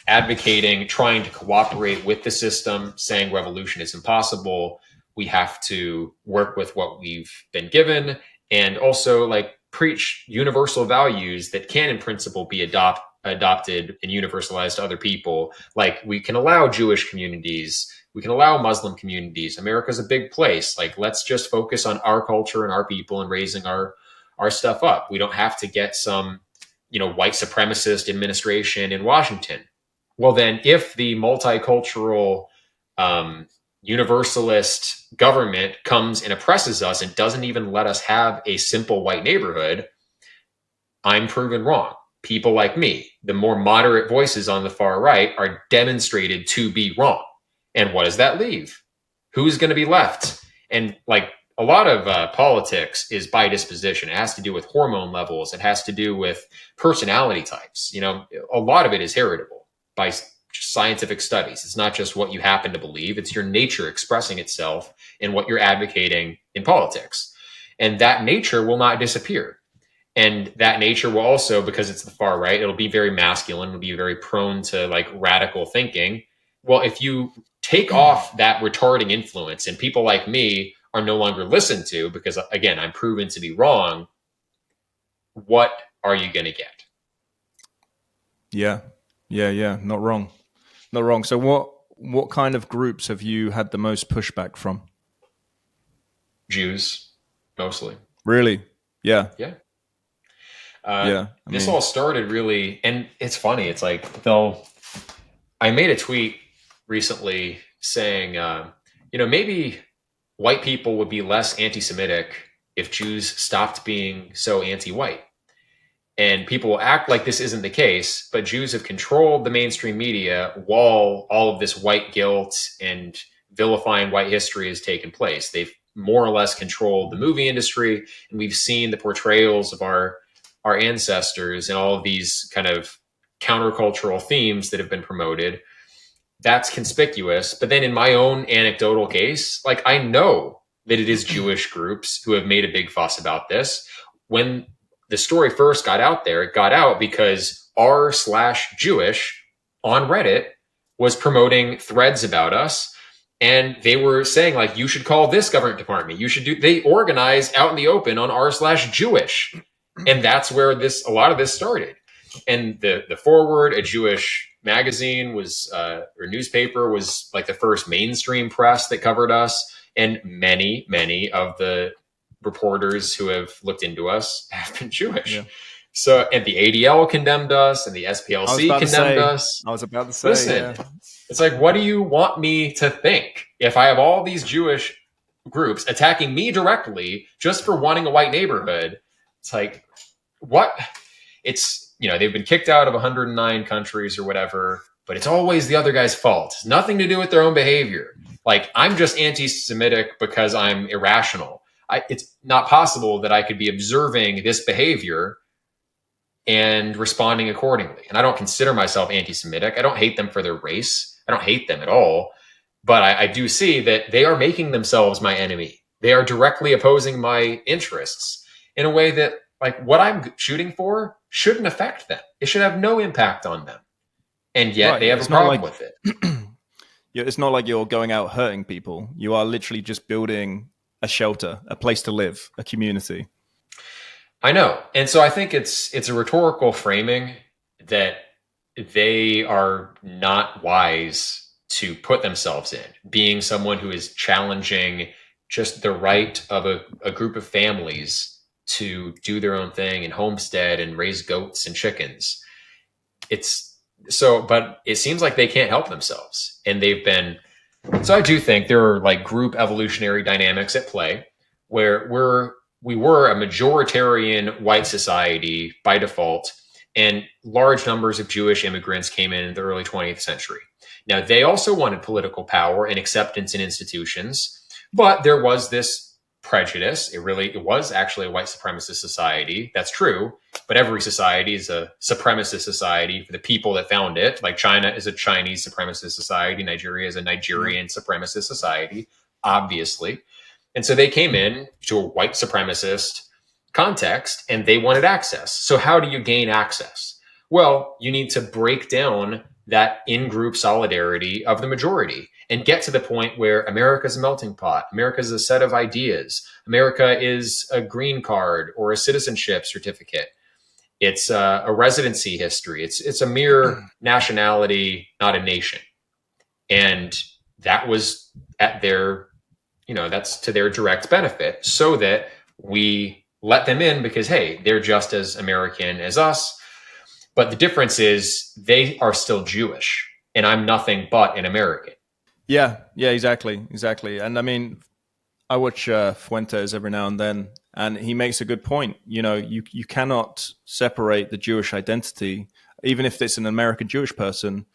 advocating, trying to cooperate with the system, saying revolution is impossible. We have to work with what we've been given, and also like preach universal values that can in principle be adopted and universalized to other people. Like, we can allow Jewish communities, we can allow Muslim communities. America's a big place. Like, let's just focus on our culture and our people and raising our stuff up. We don't have to get some white supremacist administration in Washington. Well, then, if the multicultural universalist government comes and oppresses us and doesn't even let us have a simple white neighborhood, I'm proven wrong. People like me, the more moderate voices on the far right, are demonstrated to be wrong. And what does that leave? Who's going to be left? And like a lot of politics is by disposition. It has to do with hormone levels. It has to do with personality types. A lot of it is heritable by scientific studies. It's not just what you happen to believe, it's your nature expressing itself in what you're advocating in politics. And that nature will not disappear. And that nature will also, because it's the far right, it'll be very masculine, it'll be very prone to like radical thinking. Well, if you take off that retarding influence and people like me are no longer listened to because, again, I'm proven to be wrong, what are you going to get? Yeah. Not wrong. Not wrong. So what kind of groups have you had the most pushback from? Jews, mostly. Really? Yeah. Yeah. This mean, all started really, and it's funny. It's like I made a tweet recently saying, maybe white people would be less anti-Semitic if Jews stopped being so anti-white. And people will act like this isn't the case, but Jews have controlled the mainstream media while all of this white guilt and vilifying white history has taken place. They've more or less controlled the movie industry, and we've seen the portrayals of our ancestors and all of these kind of countercultural themes that have been promoted. That's conspicuous. But then in my own anecdotal case, like I know that it is Jewish groups who have made a big fuss about this. When the story first got out there, it got out because r/Jewish on Reddit was promoting threads about us. And they were saying, like, you should call this government department. They organize out in the open on r/Jewish. And that's where a lot of this started. And the Forward, a Jewish magazine or newspaper, was like the first mainstream press that covered us. And many, many of the reporters who have looked into us have been Jewish. Yeah. So, and the ADL condemned us, and the SPLC condemned us. I was about to say, listen, it's like, what do you want me to think if I have all these Jewish groups attacking me directly just for wanting a white neighborhood? It's like, what? It's, they've been kicked out of 109 countries or whatever, but it's always the other guy's fault. It's nothing to do with their own behavior. Like, I'm just anti-Semitic because I'm irrational. It's not possible that I could be observing this behavior and responding accordingly. And I don't consider myself anti-Semitic. I don't hate them for their race. I don't hate them at all. But I do see that they are making themselves my enemy. They are directly opposing my interests in a way that, like, what I'm shooting for shouldn't affect them. It should have no impact on them. And yet they have a problem with it. It's not like you're going out hurting people. You are literally just building a shelter, a place to live, a community. I know. And so I think it's a rhetorical framing that they are not wise to put themselves in, being someone who is challenging just the right of a group of families to do their own thing and homestead and raise goats and chickens. But it seems like they can't help themselves. And so I do think there are like group evolutionary dynamics at play where we were a majoritarian white society by default, and large numbers of Jewish immigrants came in the early 20th century. Now, they also wanted political power and acceptance in institutions, but there was this prejudice. It was actually a white supremacist society. That's true. But every society is a supremacist society for the people that found it. Like China is a Chinese supremacist society. Nigeria is a Nigerian supremacist society, obviously. And so they came in to a white supremacist context and they wanted access. So how do you gain access? Well, you need to break down that in-group solidarity of the majority and get to the point where America's a melting pot. America's a set of ideas. America is a green card or a citizenship certificate. It's a residency history. It's a mere nationality, not a nation. And that was at their, that's to their direct benefit, so that we let them in because, hey, they're just as American as us. But the difference is they are still Jewish and I'm nothing but an American. Yeah, exactly. And I mean, I watch Fuentes every now and then, And he makes a good point. You cannot separate the Jewish identity, even if it's an American Jewish person.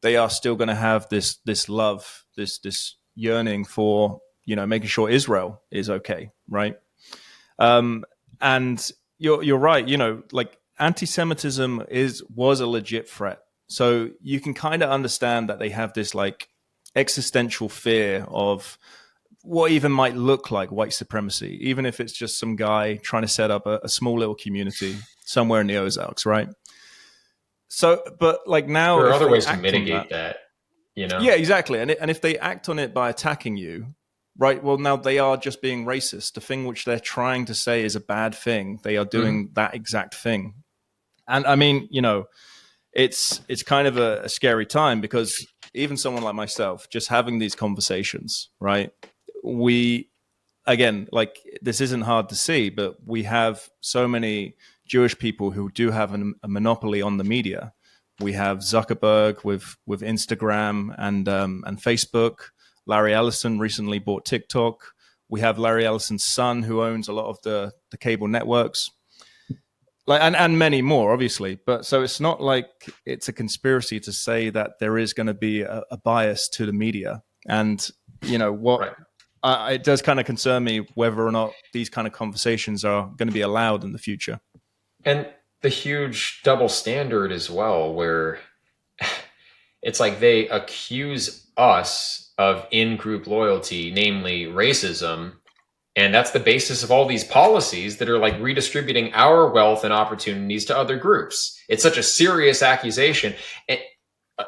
They are still going to have this love, this yearning for making sure Israel is okay, right? And you're right. Like anti-Semitism was a legit threat. So you can kind of understand that they have this like existential fear of what even might look like white supremacy, even if it's just some guy trying to set up a small little community somewhere in the Ozarks, right? So, but like now, There are if other they ways to act on mitigate that, that, you know? yeah, exactly. And if they act on it by attacking you, right? Well, now they are just being racist. The thing which they're trying to say is a bad thing. They are doing that exact thing. And I mean, it's kind of a scary time, because even someone like myself, just having these conversations, right? We, again, like, this isn't hard to see, but we have so many Jewish people who do have a monopoly on the media. We have Zuckerberg with Instagram and Facebook. Larry Ellison recently bought TikTok. We have Larry Ellison's son, who owns a lot of the cable networks, like, and many more, obviously. But so it's not like it's a conspiracy to say that there is going to be a bias to the media. And what Right. it does kind of concern me whether or not these kind of conversations are going to be allowed in the future. And the huge double standard as well, where it's like they accuse us of in-group loyalty, namely racism, and that's the basis of all these policies that are like redistributing our wealth and opportunities to other groups. It's such a serious accusation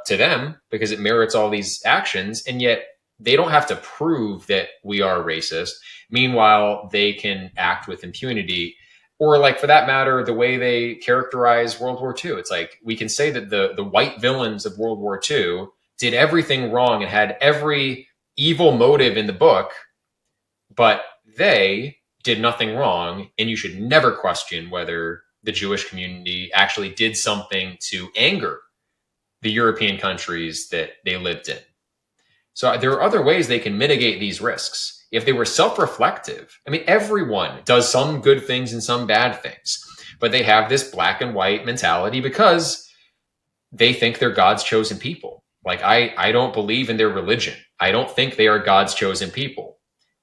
to them because it merits all these actions, and yet they don't have to prove that we are racist. Meanwhile, they can act with impunity. Or, like, for that matter, the way they characterize World War II. It's like we can say that the white villains of World War II did everything wrong and had every evil motive in the book, but they did nothing wrong. And you should never question whether the Jewish community actually did something to anger the European countries that they lived in. So there are other ways they can mitigate these risks. If they were self-reflective, I mean, everyone does some good things and some bad things, but they have this black and white mentality because they think they're God's chosen people. Like, I don't believe in their religion. I don't think they are God's chosen people,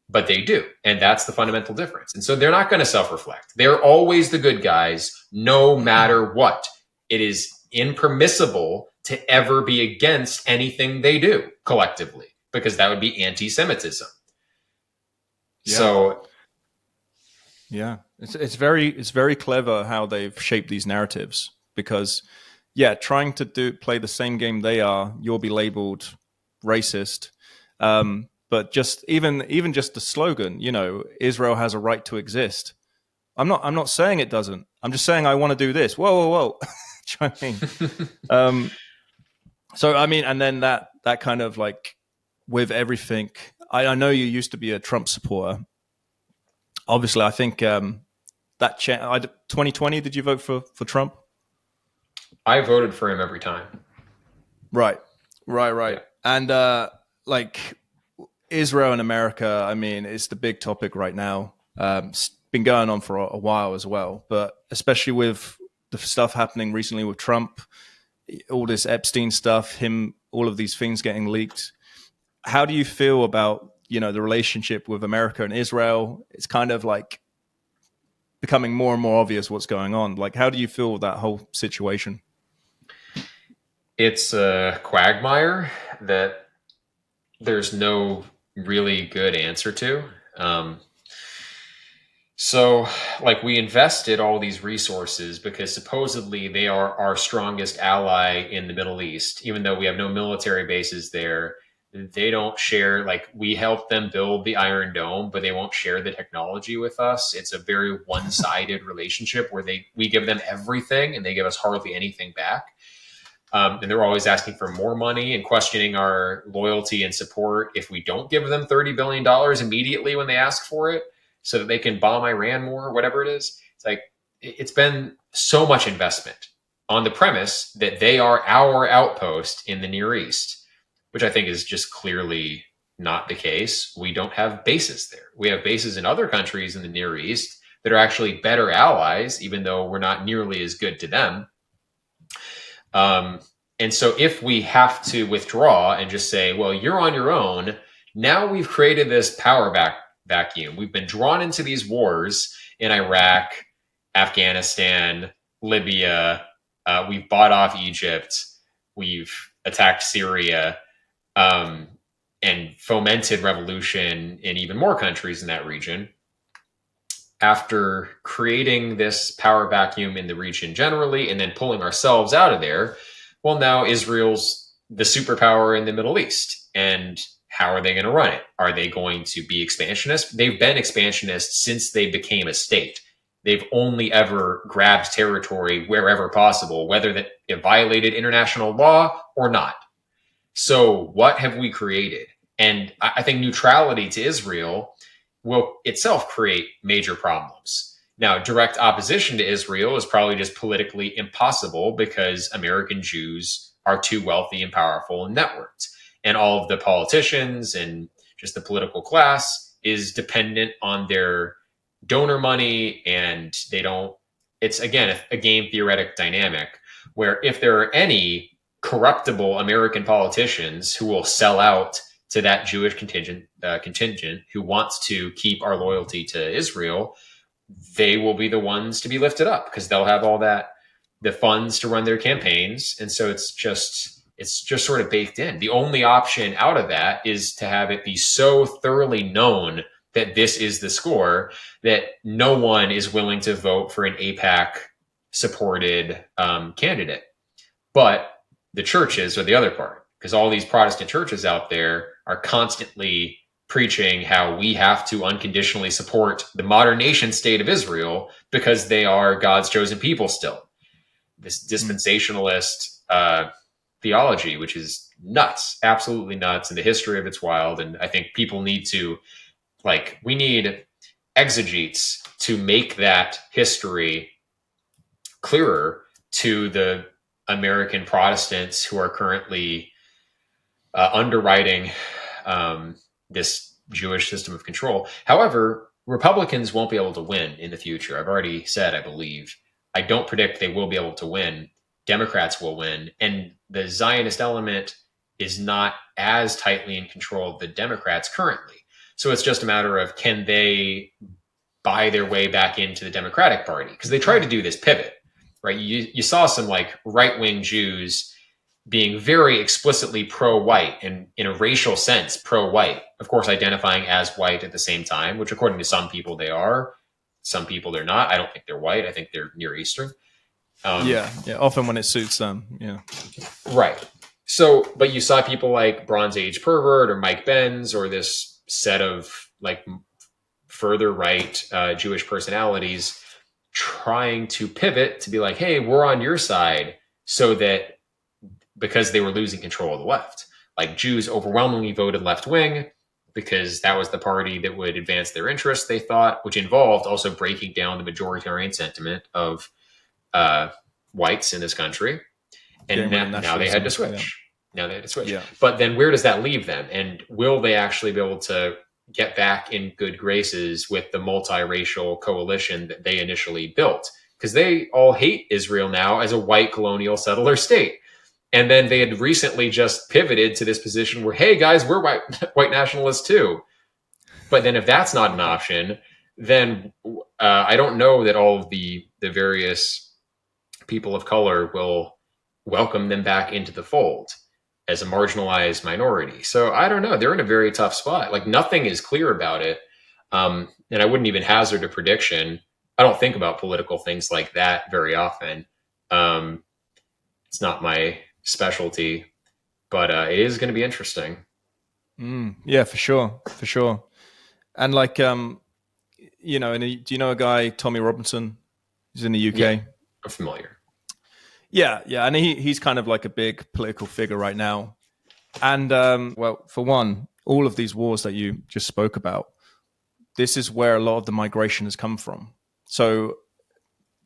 but they do. And that's the fundamental difference. And so they're not going to self-reflect. They're always the good guys, no matter what. It is impermissible to ever be against anything they do collectively, because that would be anti-Semitism. Yeah. So yeah, it's very clever how they've shaped these narratives, because trying to play the same game they are, you'll be labeled racist. But just even just the slogan, Israel has a right to exist. I'm not saying it doesn't. I'm just saying I want to do this. Whoa. Do you know what I mean? So I mean, and then that kind of like, with everything. I know you used to be a Trump supporter. Obviously, I think that 2020. Did you vote for Trump? I voted for him every time. Right. Yeah. And like, Israel and America, I mean, it's the big topic right now. It's been going on for a while as well, but especially with the stuff happening recently with Trump, all this Epstein stuff, all of these things getting leaked. How do you feel about, the relationship with America and Israel? It's kind of like becoming more and more obvious what's going on. Like, how do you feel with that whole situation? It's a quagmire that there's no really good answer to. So, like, we invested all these resources because supposedly they are our strongest ally in the Middle East, even though we have no military bases there. They don't share, like, we helped them build the Iron Dome, but they won't share the technology with us. It's a very one-sided relationship where we give them everything and they give us hardly anything back. And they're always asking for more money and questioning our loyalty and support if we don't give them $30 billion immediately when they ask for it, so that they can bomb Iran more, whatever it is. It's like, it's been so much investment on the premise that they are our outpost in the Near East, which I think is just clearly not the case. We don't have bases there. We have bases in other countries in the Near East, that are actually better allies, even though we're not nearly as good to them. And so if we have to withdraw and just say, well, you're on your own, now we've created this power vacuum. We've been drawn into these wars in Iraq, Afghanistan, Libya. We've bought off Egypt. We've attacked Syria, and fomented revolution in even more countries in that region. After creating this power vacuum in the region generally, and then pulling ourselves out of there, well, now Israel's the superpower in the Middle East. And how are they going to run it? Are they going to be expansionist? They've been expansionist since they became a state. They've only ever grabbed territory wherever possible, whether that it violated international law or not. So what have we created? And I think neutrality to Israel will itself create major problems. Now, direct opposition to Israel is probably just politically impossible because American Jews are too wealthy and powerful and networked. And all of the politicians and just the political class is dependent on their donor money, and they don't, it's again a game theoretic dynamic where if there are any corruptible American politicians who will sell out to that Jewish contingent who wants to keep our loyalty to Israel, they will be the ones to be lifted up because they'll have all the funds to run their campaigns. And so it's just sort of baked in. The only option out of that is to have it be so thoroughly known that this is the score that no one is willing to vote for an AIPAC supported candidate. But the churches are the other part, because all these Protestant churches out there are constantly preaching how we have to unconditionally support the modern nation state of Israel because they are God's chosen people still. This dispensationalist theology, which is nuts, absolutely nuts, and the history of it's wild. And I think people need to, we need exegetes to make that history clearer to the American Protestants who are currently underwriting this Jewish system of control. However, Republicans won't be able to win in the future. I've already said, I believe. I don't predict they will be able to win. Democrats will win. And the Zionist element is not as tightly in control of the Democrats currently. So it's just a matter of, can they buy their way back into the Democratic Party? Because they tried to do this pivot, right? You saw some right-wing Jews being very explicitly pro-white and in a racial sense pro-white, of course identifying as white at the same time, which according to some people they are, some people they're not. I don't think they're white. I think they're Near Eastern. Yeah, often when it suits them. Yeah, right. So, but you saw people like Bronze Age Pervert or Mike Benz or this set of further right Jewish personalities trying to pivot to be like, hey, we're on your side, so that because they were losing control of the left. Jews overwhelmingly voted left wing because that was the party that would advance their interests, they thought, which involved also breaking down the majoritarian sentiment of whites in this country. And now they had to switch. Yeah. Now they had to switch. Yeah. But then where does that leave them? And will they actually be able to get back in good graces with the multiracial coalition that they initially built? Because they all hate Israel now as a white colonial settler state. And then they had recently just pivoted to this position where, hey, guys, we're white nationalists too. But then if that's not an option, then I don't know that all of the various people of color will welcome them back into the fold as a marginalized minority. So I don't know. They're in a very tough spot. Nothing is clear about it. And I wouldn't even hazard a prediction. I don't think about political things like that very often. It's not my specialty, but it is going to be interesting. Yeah, for sure. And do you know a guy, Tommy Robinson? He's in the UK. Yeah, I'm familiar. Yeah, and he's kind of like a big political figure right now. And well, for one, all of these wars that you just spoke about, this is where a lot of the migration has come from. So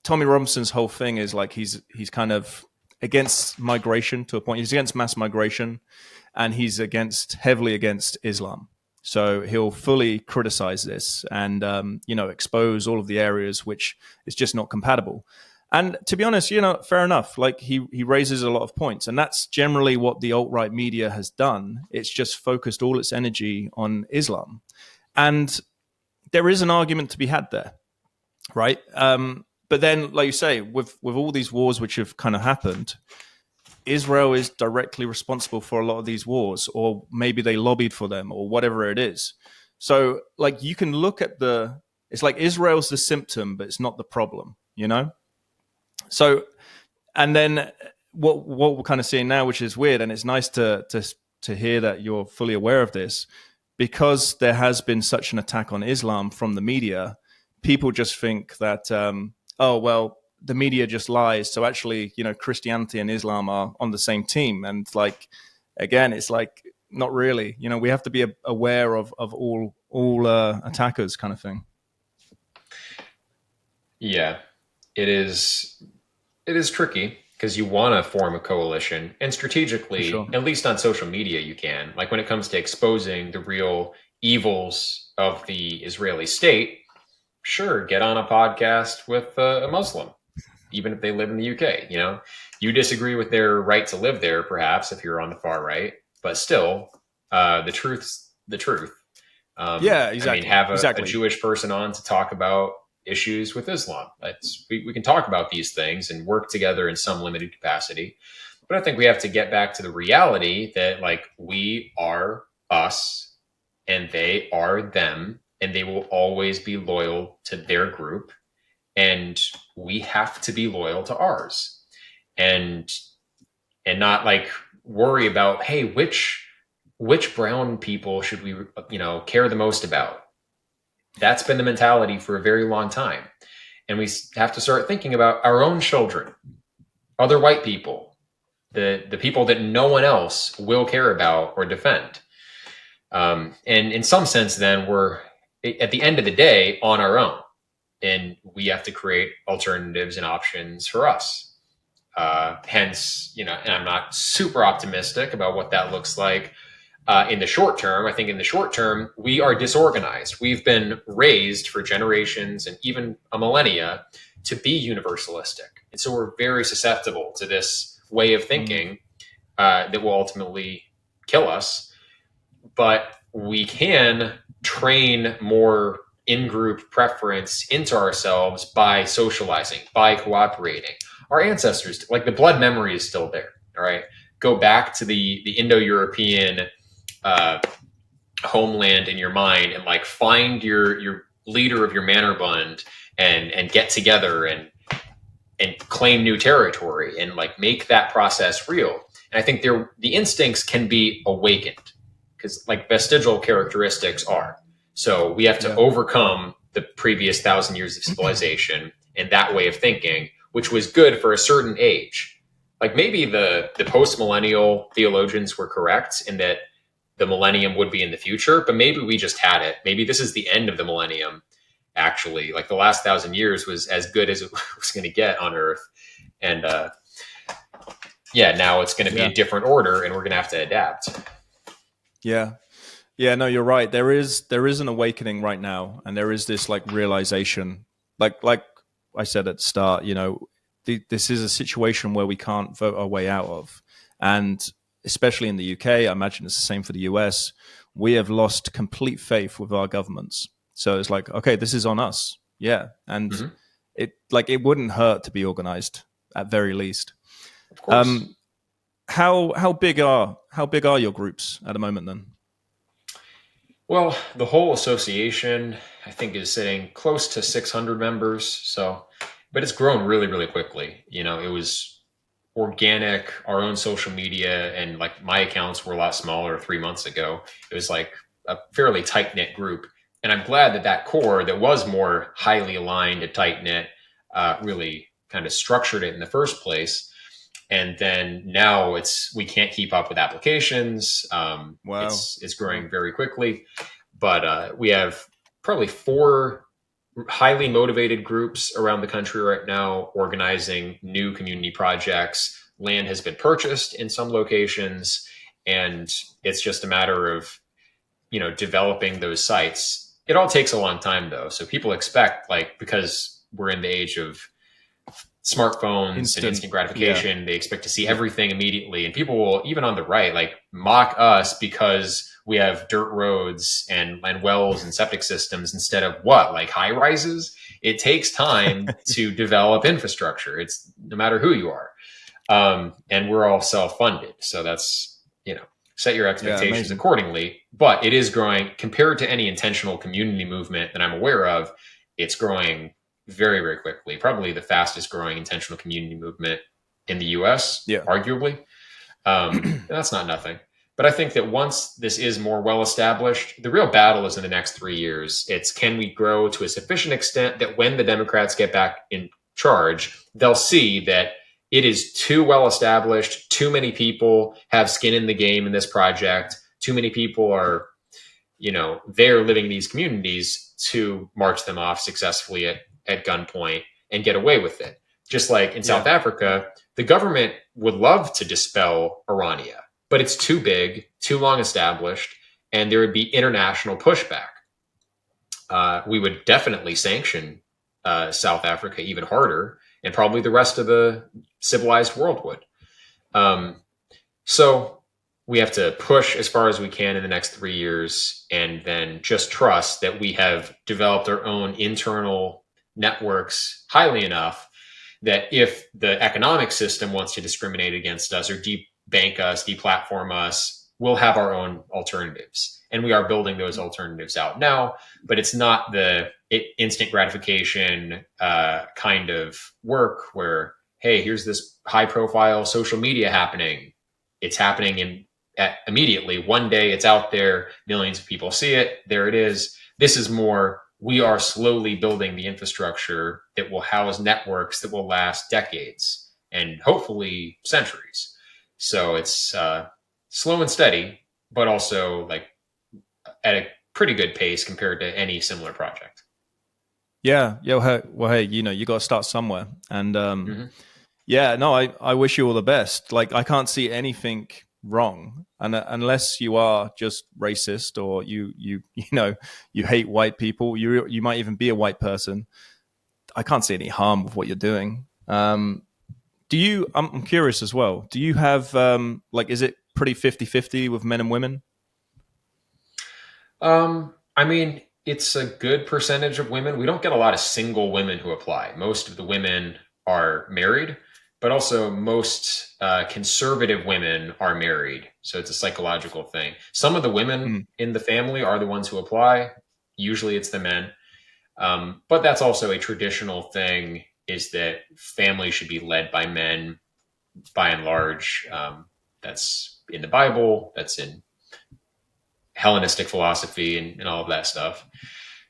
Tommy Robinson's whole thing is he's kind of against migration to a point. He's against mass migration, and he's heavily against Islam. So he'll fully criticize this and, expose all of the areas which is just not compatible. And to be honest, fair enough. Like he raises a lot of points, and that's generally what the alt-right media has done. It's just focused all its energy on Islam, and there is an argument to be had there, right? But then, like you say, with all these wars which have kind of happened, Israel is directly responsible for a lot of these wars, or maybe they lobbied for them, or whatever it is. So, like, you can look at it's like Israel's the symptom, but it's not the problem, So, and then what we're kind of seeing now, which is weird, and it's nice to hear that you're fully aware of this, because there has been such an attack on Islam from the media. People just think that, oh well, the media just lies. So actually, Christianity and Islam are on the same team, and like, again, it's like not really. We have to be aware of all attackers, kind of thing. Yeah, it is. It is tricky because you want to form a coalition, and strategically, Sure. at least on social media, you can. Like when it comes to exposing the real evils of the Israeli state, sure, get on a podcast with a Muslim, even if they live in the UK. You disagree with their right to live there, perhaps if you're on the far right, but still, the truth's the truth. Yeah, exactly. I mean, have a Exactly. Jewish person on to talk about issues with Islam. We can talk about these things and work together in some limited capacity. But I think we have to get back to the reality that like we are us and they are them, and they will always be loyal to their group. And we have to be loyal to ours, and not like worry about, hey, which brown people should we care the most about. That's been the mentality for a very long time, and we have to start thinking about our own children, other white people, the people that no one else will care about or defend. And in some sense, then we're at the end of the day on our own, and we have to create alternatives and options for us. Hence, and I'm not super optimistic about what that looks like in the short term. I think in the short term, we are disorganized. We've been raised for generations and even a millennia to be universalistic. And so we're very susceptible to this way of thinking that will ultimately kill us. But we can train more in-group preference into ourselves by socializing, by cooperating. Our ancestors, like the blood memory is still there. All right. Go back to the Indo-European homeland in your mind, and like find your leader of your Mannerbund and get together and claim new territory and like make that process real. And I think the instincts can be awakened because like vestigial characteristics are. So we have to overcome the previous 1,000 years of civilization and that way of thinking, which was good for a certain age. Like maybe the post-millennial theologians were correct in that the millennium would be in the future, but maybe we just had it. Maybe this is the end of the millennium. Actually, like the last 1,000 years was as good as it was going to get on Earth, and now it's going to be a different order, and we're going to have to adapt. Yeah, no, you're right. There is an awakening right now, and there is this like realization, like I said at the start, this is a situation where we can't vote our way out of, and especially in the UK, I imagine it's the same for the US. We have lost complete faith with our governments. So it's like, okay, this is on us. Yeah. And it wouldn't hurt to be organized at very least. Of course. How big are your groups at the moment then? Well, the whole association, I think, is sitting close to 600 members. So, but it's grown really, really quickly. It was organic, our own social media, and like my accounts were a lot smaller 3 months ago. It was like a fairly tight knit group. And I'm glad that core that was more highly aligned and tight knit really kind of structured it in the first place. And then now we can't keep up with applications. Wow. It's growing very quickly, but we have probably 4 highly motivated groups around the country right now organizing new community projects. Land has been purchased in some locations, and it's just a matter of developing those sites. It all takes a long time though. So people expect, like, because we're in the age of smartphones and instant Yeah. gratification, they expect to see Yeah. everything immediately. And people will, even on the right, like mock us because we have dirt roads and wells and septic systems instead of what, like high rises. It takes time to develop infrastructure. It's no matter who you are. And we're all self-funded. So that's, set your Yeah. expectations Amazing. accordingly. But it is growing compared to any intentional community movement that I'm aware of. It's growing very, very quickly. Probably the fastest growing intentional community movement in the US, Yeah. arguably. That's not nothing. But I think that once this is more well established, the real battle is in the next 3 years. It's, can we grow to a sufficient extent that when the Democrats get back in charge, they'll see that it is too well established. Too many people have skin in the game in this project. Too many people are, they're living in these communities to march them off successfully at gunpoint and get away with it. Just like in South Yeah. Africa, the government would love to dispel Orania, but it's too big, too long established, and there would be international pushback. We would definitely sanction South Africa even harder, and probably the rest of the civilized world would. So we have to push as far as we can in the next 3 years, and then just trust that we have developed our own internal networks highly enough that if the economic system wants to discriminate against us or debank us, deplatform us, we'll have our own alternatives. And we are building those alternatives out now, but it's not the instant gratification kind of work where, hey, here's this high profile social media happening. It's happening immediately. One day it's out there, millions of people see it. There it is. This is more, we are slowly building the infrastructure that will house networks that will last decades and hopefully centuries. So it's slow and steady, but also like at a pretty good pace compared to any similar project. Yeah. Yeah. Well, hey, you got to start somewhere. And Mm-hmm. yeah, no, I wish you all the best. Like, I can't see anything wrong, and unless you are just racist or you hate white people, you might even be a white person. I can't see any harm with what you're doing. Do you? I'm curious as well. Do you have like, is it pretty 50-50 with men and women? I mean, it's a good percentage of women. We don't get a lot of single women who apply. Most of the women are married, but also most conservative women are married. So it's a psychological thing. Some of the women Mm. in the family are the ones who apply. Usually it's the men. But that's also a traditional thing, is that family should be led by men by and large. That's in the Bible, that's in Hellenistic philosophy and all of that stuff.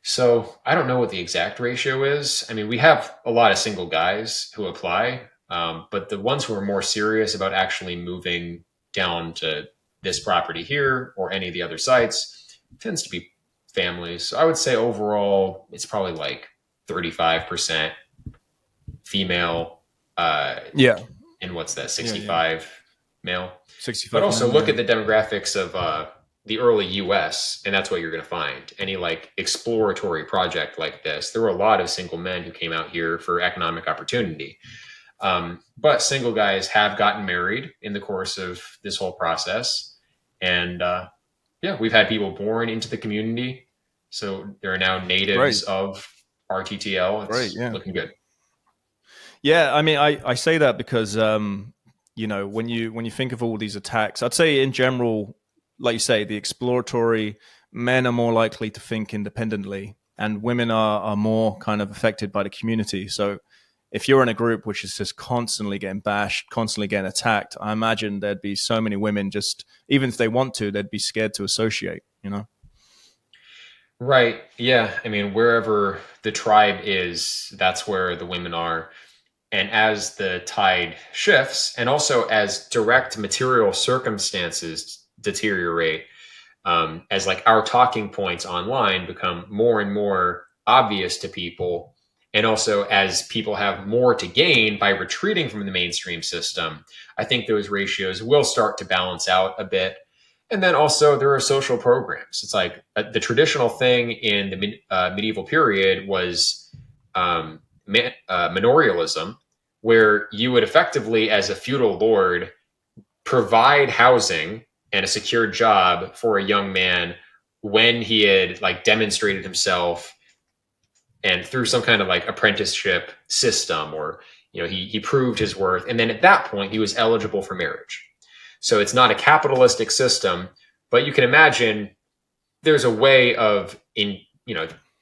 So I don't know what the exact ratio is. I mean, we have a lot of single guys who apply, but the ones who are more serious about actually moving down to this property here or any of the other sites tends to be families. So I would say overall, it's probably like 35% female, Yeah. and what's that, Yeah. Yeah. 65 male. But 65 also male. look Yeah. at the demographics of the early US, and that's what you're going to find. Any like exploratory project like this, there were a lot of single men who came out here for economic opportunity. But single guys have gotten married in the course of this whole process. And yeah, we've had people born into the community. So there are now natives Great. of RTTL. Great. It's Yeah. looking good. Yeah, I mean, I say that because when you think of all these attacks, I'd say in general, like you say, the exploratory men are more likely to think independently, and women are more kind of affected by the community. So if you're in a group which is just constantly getting bashed, constantly getting attacked, I imagine there'd be so many women, just even if they want to, they'd be scared to associate. Right. Yeah. I mean, wherever the tribe is, that's where the women are. And as the tide shifts, and also as direct material circumstances deteriorate, as like our talking points online become more and more obvious to people, and also as people have more to gain by retreating from the mainstream system, I think those ratios will start to balance out a bit. And then also there are social programs. It's like the traditional thing in the medieval period was manorialism, where you would effectively, as a feudal lord, provide housing and a secure job for a young man when he had like demonstrated himself and through some kind of like apprenticeship system, or he proved his worth, and then at that point he was eligible for marriage. So it's not a capitalistic system, but you can imagine there's a way of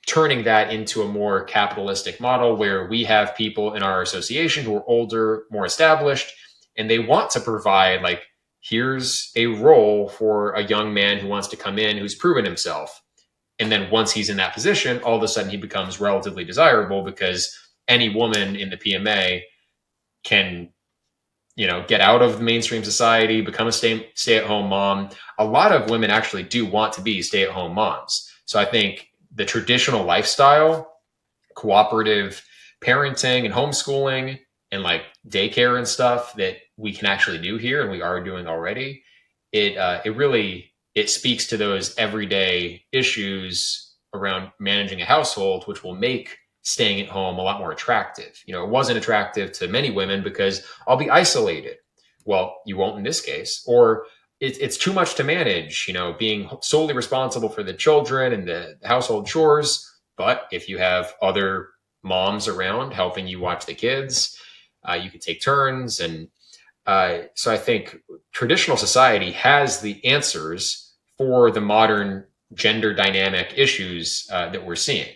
turning that into a more capitalistic model where we have people in our association who are older, more established, and they want to provide like, here's a role for a young man who wants to come in who's proven himself. And then once he's in that position, all of a sudden he becomes relatively desirable because any woman in the PMA can get out of the mainstream society, become a stay-at-home mom. A lot of women actually do want to be stay-at-home moms. So I think the traditional lifestyle, cooperative parenting and homeschooling and like daycare and stuff that we can actually do here and we are doing already, it really speaks to those everyday issues around managing a household, which will make staying at home a lot more attractive. It wasn't attractive to many women because I'll be isolated. Well, you won't in this case, or it's too much to manage, being solely responsible for the children and the household chores. But if you have other moms around helping you watch the kids, you can take turns. And so I think traditional society has the answers for the modern gender dynamic issues that we're seeing.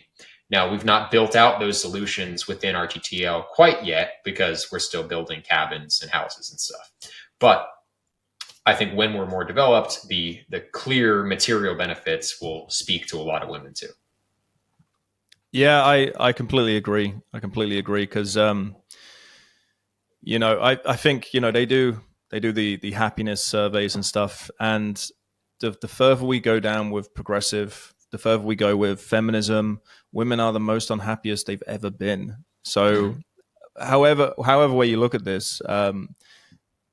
Now, we've not built out those solutions within RTTL quite yet because we're still building cabins and houses and stuff. But I think when we're more developed, the clear material benefits will speak to a lot of women too. Yeah, I completely agree. I completely agree because I think they do the happiness surveys and stuff, and the further we go down with progressive, the further we go with feminism, women are the most unhappiest they've ever been. So, however way you look at this,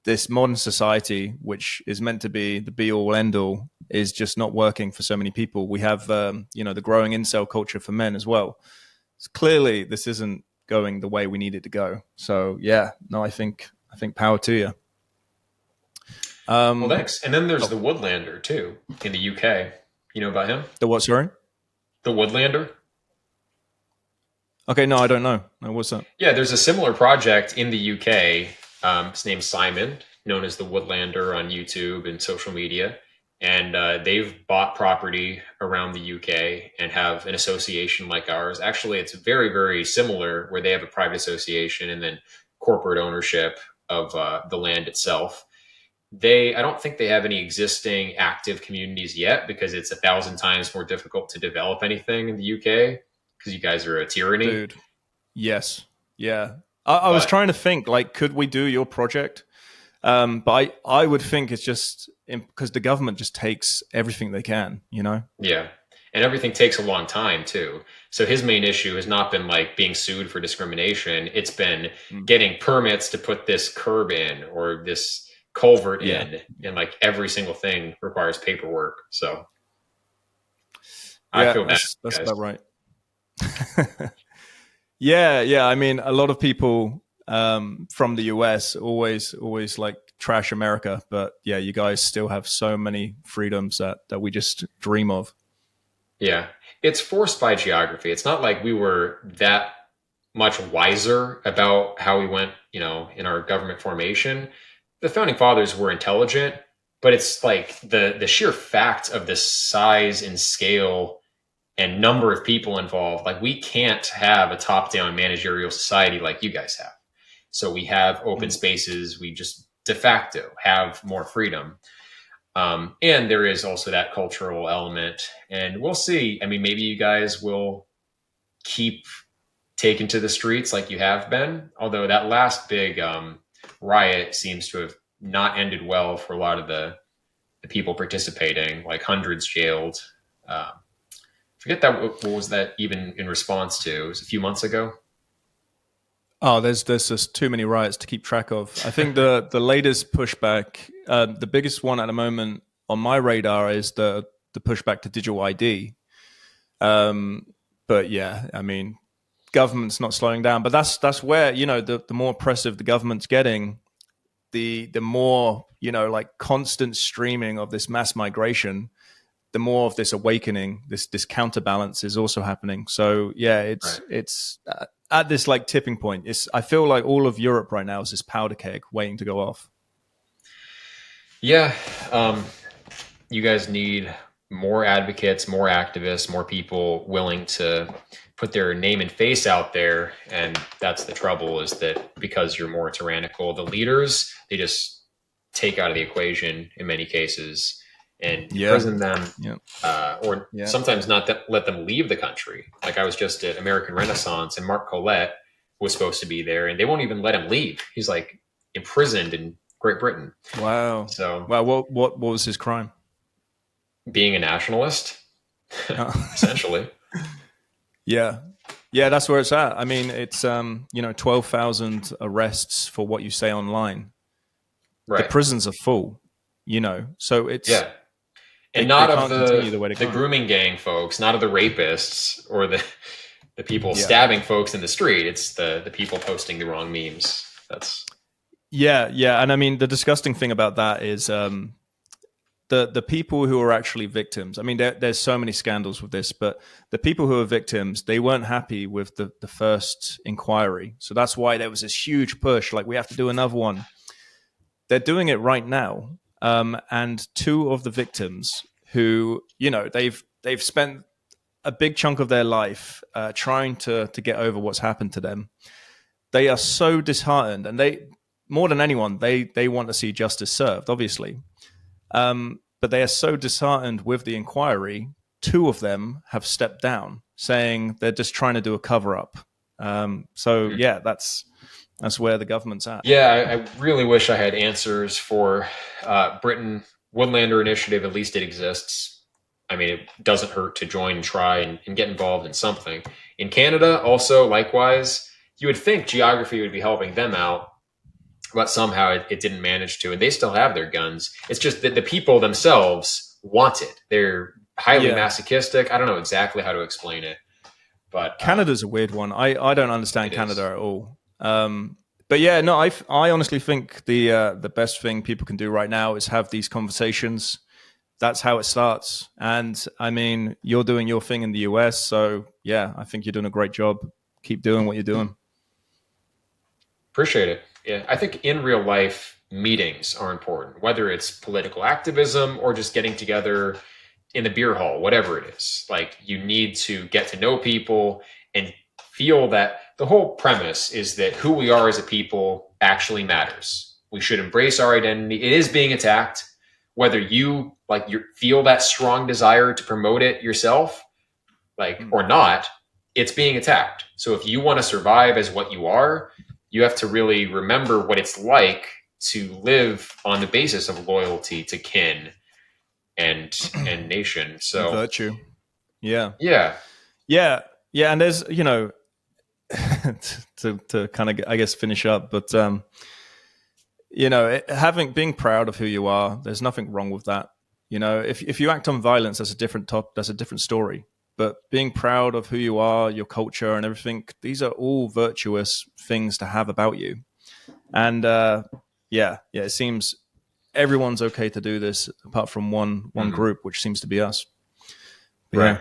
this modern society, which is meant to be the be all end all, is just not working for so many people. We have the growing incel culture for men as well. So clearly, this isn't going the way we need it to go. So yeah, no, I think power to you. Well, thanks. And then there's the Woodlander too in the UK. You know about him? The what? Sorry, the Woodlander. Okay, no, I don't know. No, what's that? Yeah, there's a similar project in the UK. His name's Simon, known as the Woodlander on YouTube and social media. And they've bought property around the UK and have an association like ours. Actually, it's very, very similar where they have a private association and then corporate ownership of the land itself. I don't think they have any existing active communities yet because it's 1,000 times more difficult to develop anything in the UK because you guys are a tyranny. Dude, yes. Yeah. I was trying to think, like, could we do your project? But I would think it's just because the government just takes everything they can, Yeah. And everything takes a long time too. So his main issue has not been like being sued for discrimination. It's been getting permits to put this curb in or this culvert in, and like every single thing requires paperwork. So I feel bad. That's about right. Yeah. I mean, a lot of people from the US always like trash America, but yeah, you guys still have so many freedoms that we just dream of. Yeah, it's forced by geography. It's not like we were that much wiser about how we went, in our government formation. The founding fathers were intelligent, but it's like the sheer fact of the size and scale and number of people involved. Like we can't have a top-down managerial society like you guys have. So we have open spaces. We just de facto have more freedom. And there is also that cultural element. And we'll see. I mean, maybe you guys will keep taking to the streets like you have been. Although that last big riot seems to have not ended well for a lot of the people participating, like hundreds jailed. Forget that. What was that even in response to? It was a few months ago. Oh, there's just too many riots to keep track of. I think the latest pushback, the biggest one at the moment, on my radar is the pushback to digital ID. But yeah, I mean, government's not slowing down. But that's where, you know, the more oppressive the government's getting, the more, you know, like constant streaming of this mass migration, the more of this awakening, this counterbalance is also happening. So yeah, it's at this like tipping point. I feel like all of Europe right now is this powder keg waiting to go off. Yeah. You guys need more advocates, more activists, more people willing to put their name and face out there. And that's the trouble, is that because you're more tyrannical, the leaders, they just take out of the equation in many cases and imprison them, or sometimes not let them leave the country. Like I was just at American Renaissance, and Mark Collette was supposed to be there, and they won't even let him leave. He's like imprisoned in Great Britain. Wow. So, wow, what was his crime? Being a nationalist, essentially. Yeah, that's where it's at. I mean, it's 12,000 arrests for what you say online. Right. The prisons are full, so it's and not of the grooming gang folks, not of the rapists or the people stabbing folks in the street. It's the people posting the wrong memes. That's and I mean, the disgusting thing about that is the people who are actually victims. I mean, there's so many scandals with this, but the people who are victims, they weren't happy with the first inquiry. So that's why there was this huge push, like we have to do another one. They're doing it right now. And two of the victims who, they've spent a big chunk of their life trying to get over what's happened to them. They are so disheartened, and they, more than anyone, they want to see justice served, obviously. But they are so disheartened with the inquiry. Two of them have stepped down, saying they're just trying to do a cover-up. That's where the government's at. Yeah, I really wish I had answers for Britain. Woodlander Initiative, at least it exists. I mean, it doesn't hurt to join and try and get involved in something. In Canada, also, likewise, you would think geography would be helping them out, but somehow it didn't manage to, and they still have their guns. It's just that the people themselves want it. They're highly masochistic. I don't know exactly how to explain it, but Canada's a weird one. I don't understand Canada at all. But yeah, no, I honestly think the best thing people can do right now is have these conversations. That's how it starts. And I mean, you're doing your thing in the US, so yeah, I think you're doing a great job. Keep doing what you're doing. Appreciate it. Yeah, I think in real life, meetings are important, whether it's political activism or just getting together in the beer hall, whatever it is. Like, you need to get to know people and feel that the whole premise is that who we are as a people actually matters. We should embrace our identity. It is being attacked, whether you feel that strong desire to promote it yourself, or not, it's being attacked. So if you want to survive as what you are, you have to really remember what it's like to live on the basis of loyalty to kin and nation. So virtue. Yeah. And there's, to kind of, I guess, finish up, but being proud of who you are, there's nothing wrong with that. If you act on violence, that's a different story. But being proud of who you are, your culture and everything, these are all virtuous things to have about you. And it seems everyone's okay to do this apart from one group, which seems to be us. But right.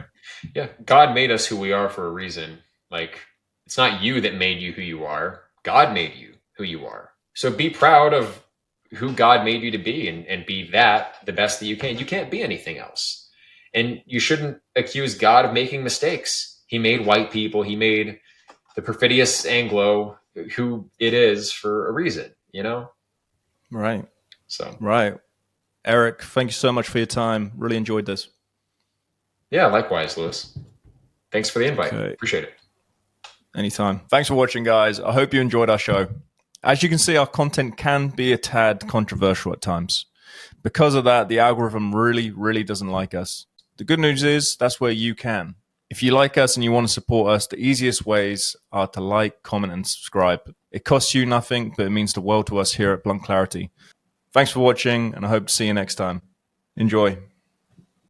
Yeah. God made us who we are for a reason. Like, it's not you that made you who you are. God made you who you are. So be proud of who God made you to be and be that the best that you can. You can't be anything else. And you shouldn't accuse God of making mistakes. He made white people. He made the perfidious Anglo who it is for a reason, Right. So. Right. Eric, thank you so much for your time. Really enjoyed this. Yeah, likewise, Lewis. Thanks for the invite. Okay. Appreciate it. Anytime. Thanks for watching, guys. I hope you enjoyed our show. As you can see, our content can be a tad controversial at times. Because of that, the algorithm really, really doesn't like us. The good news is that's where you can. If you like us and you want to support us, the easiest ways are to like, comment, and subscribe. It costs you nothing, but it means the world to us here at BluntClarity. Thanks for watching, and I hope to see you next time. Enjoy.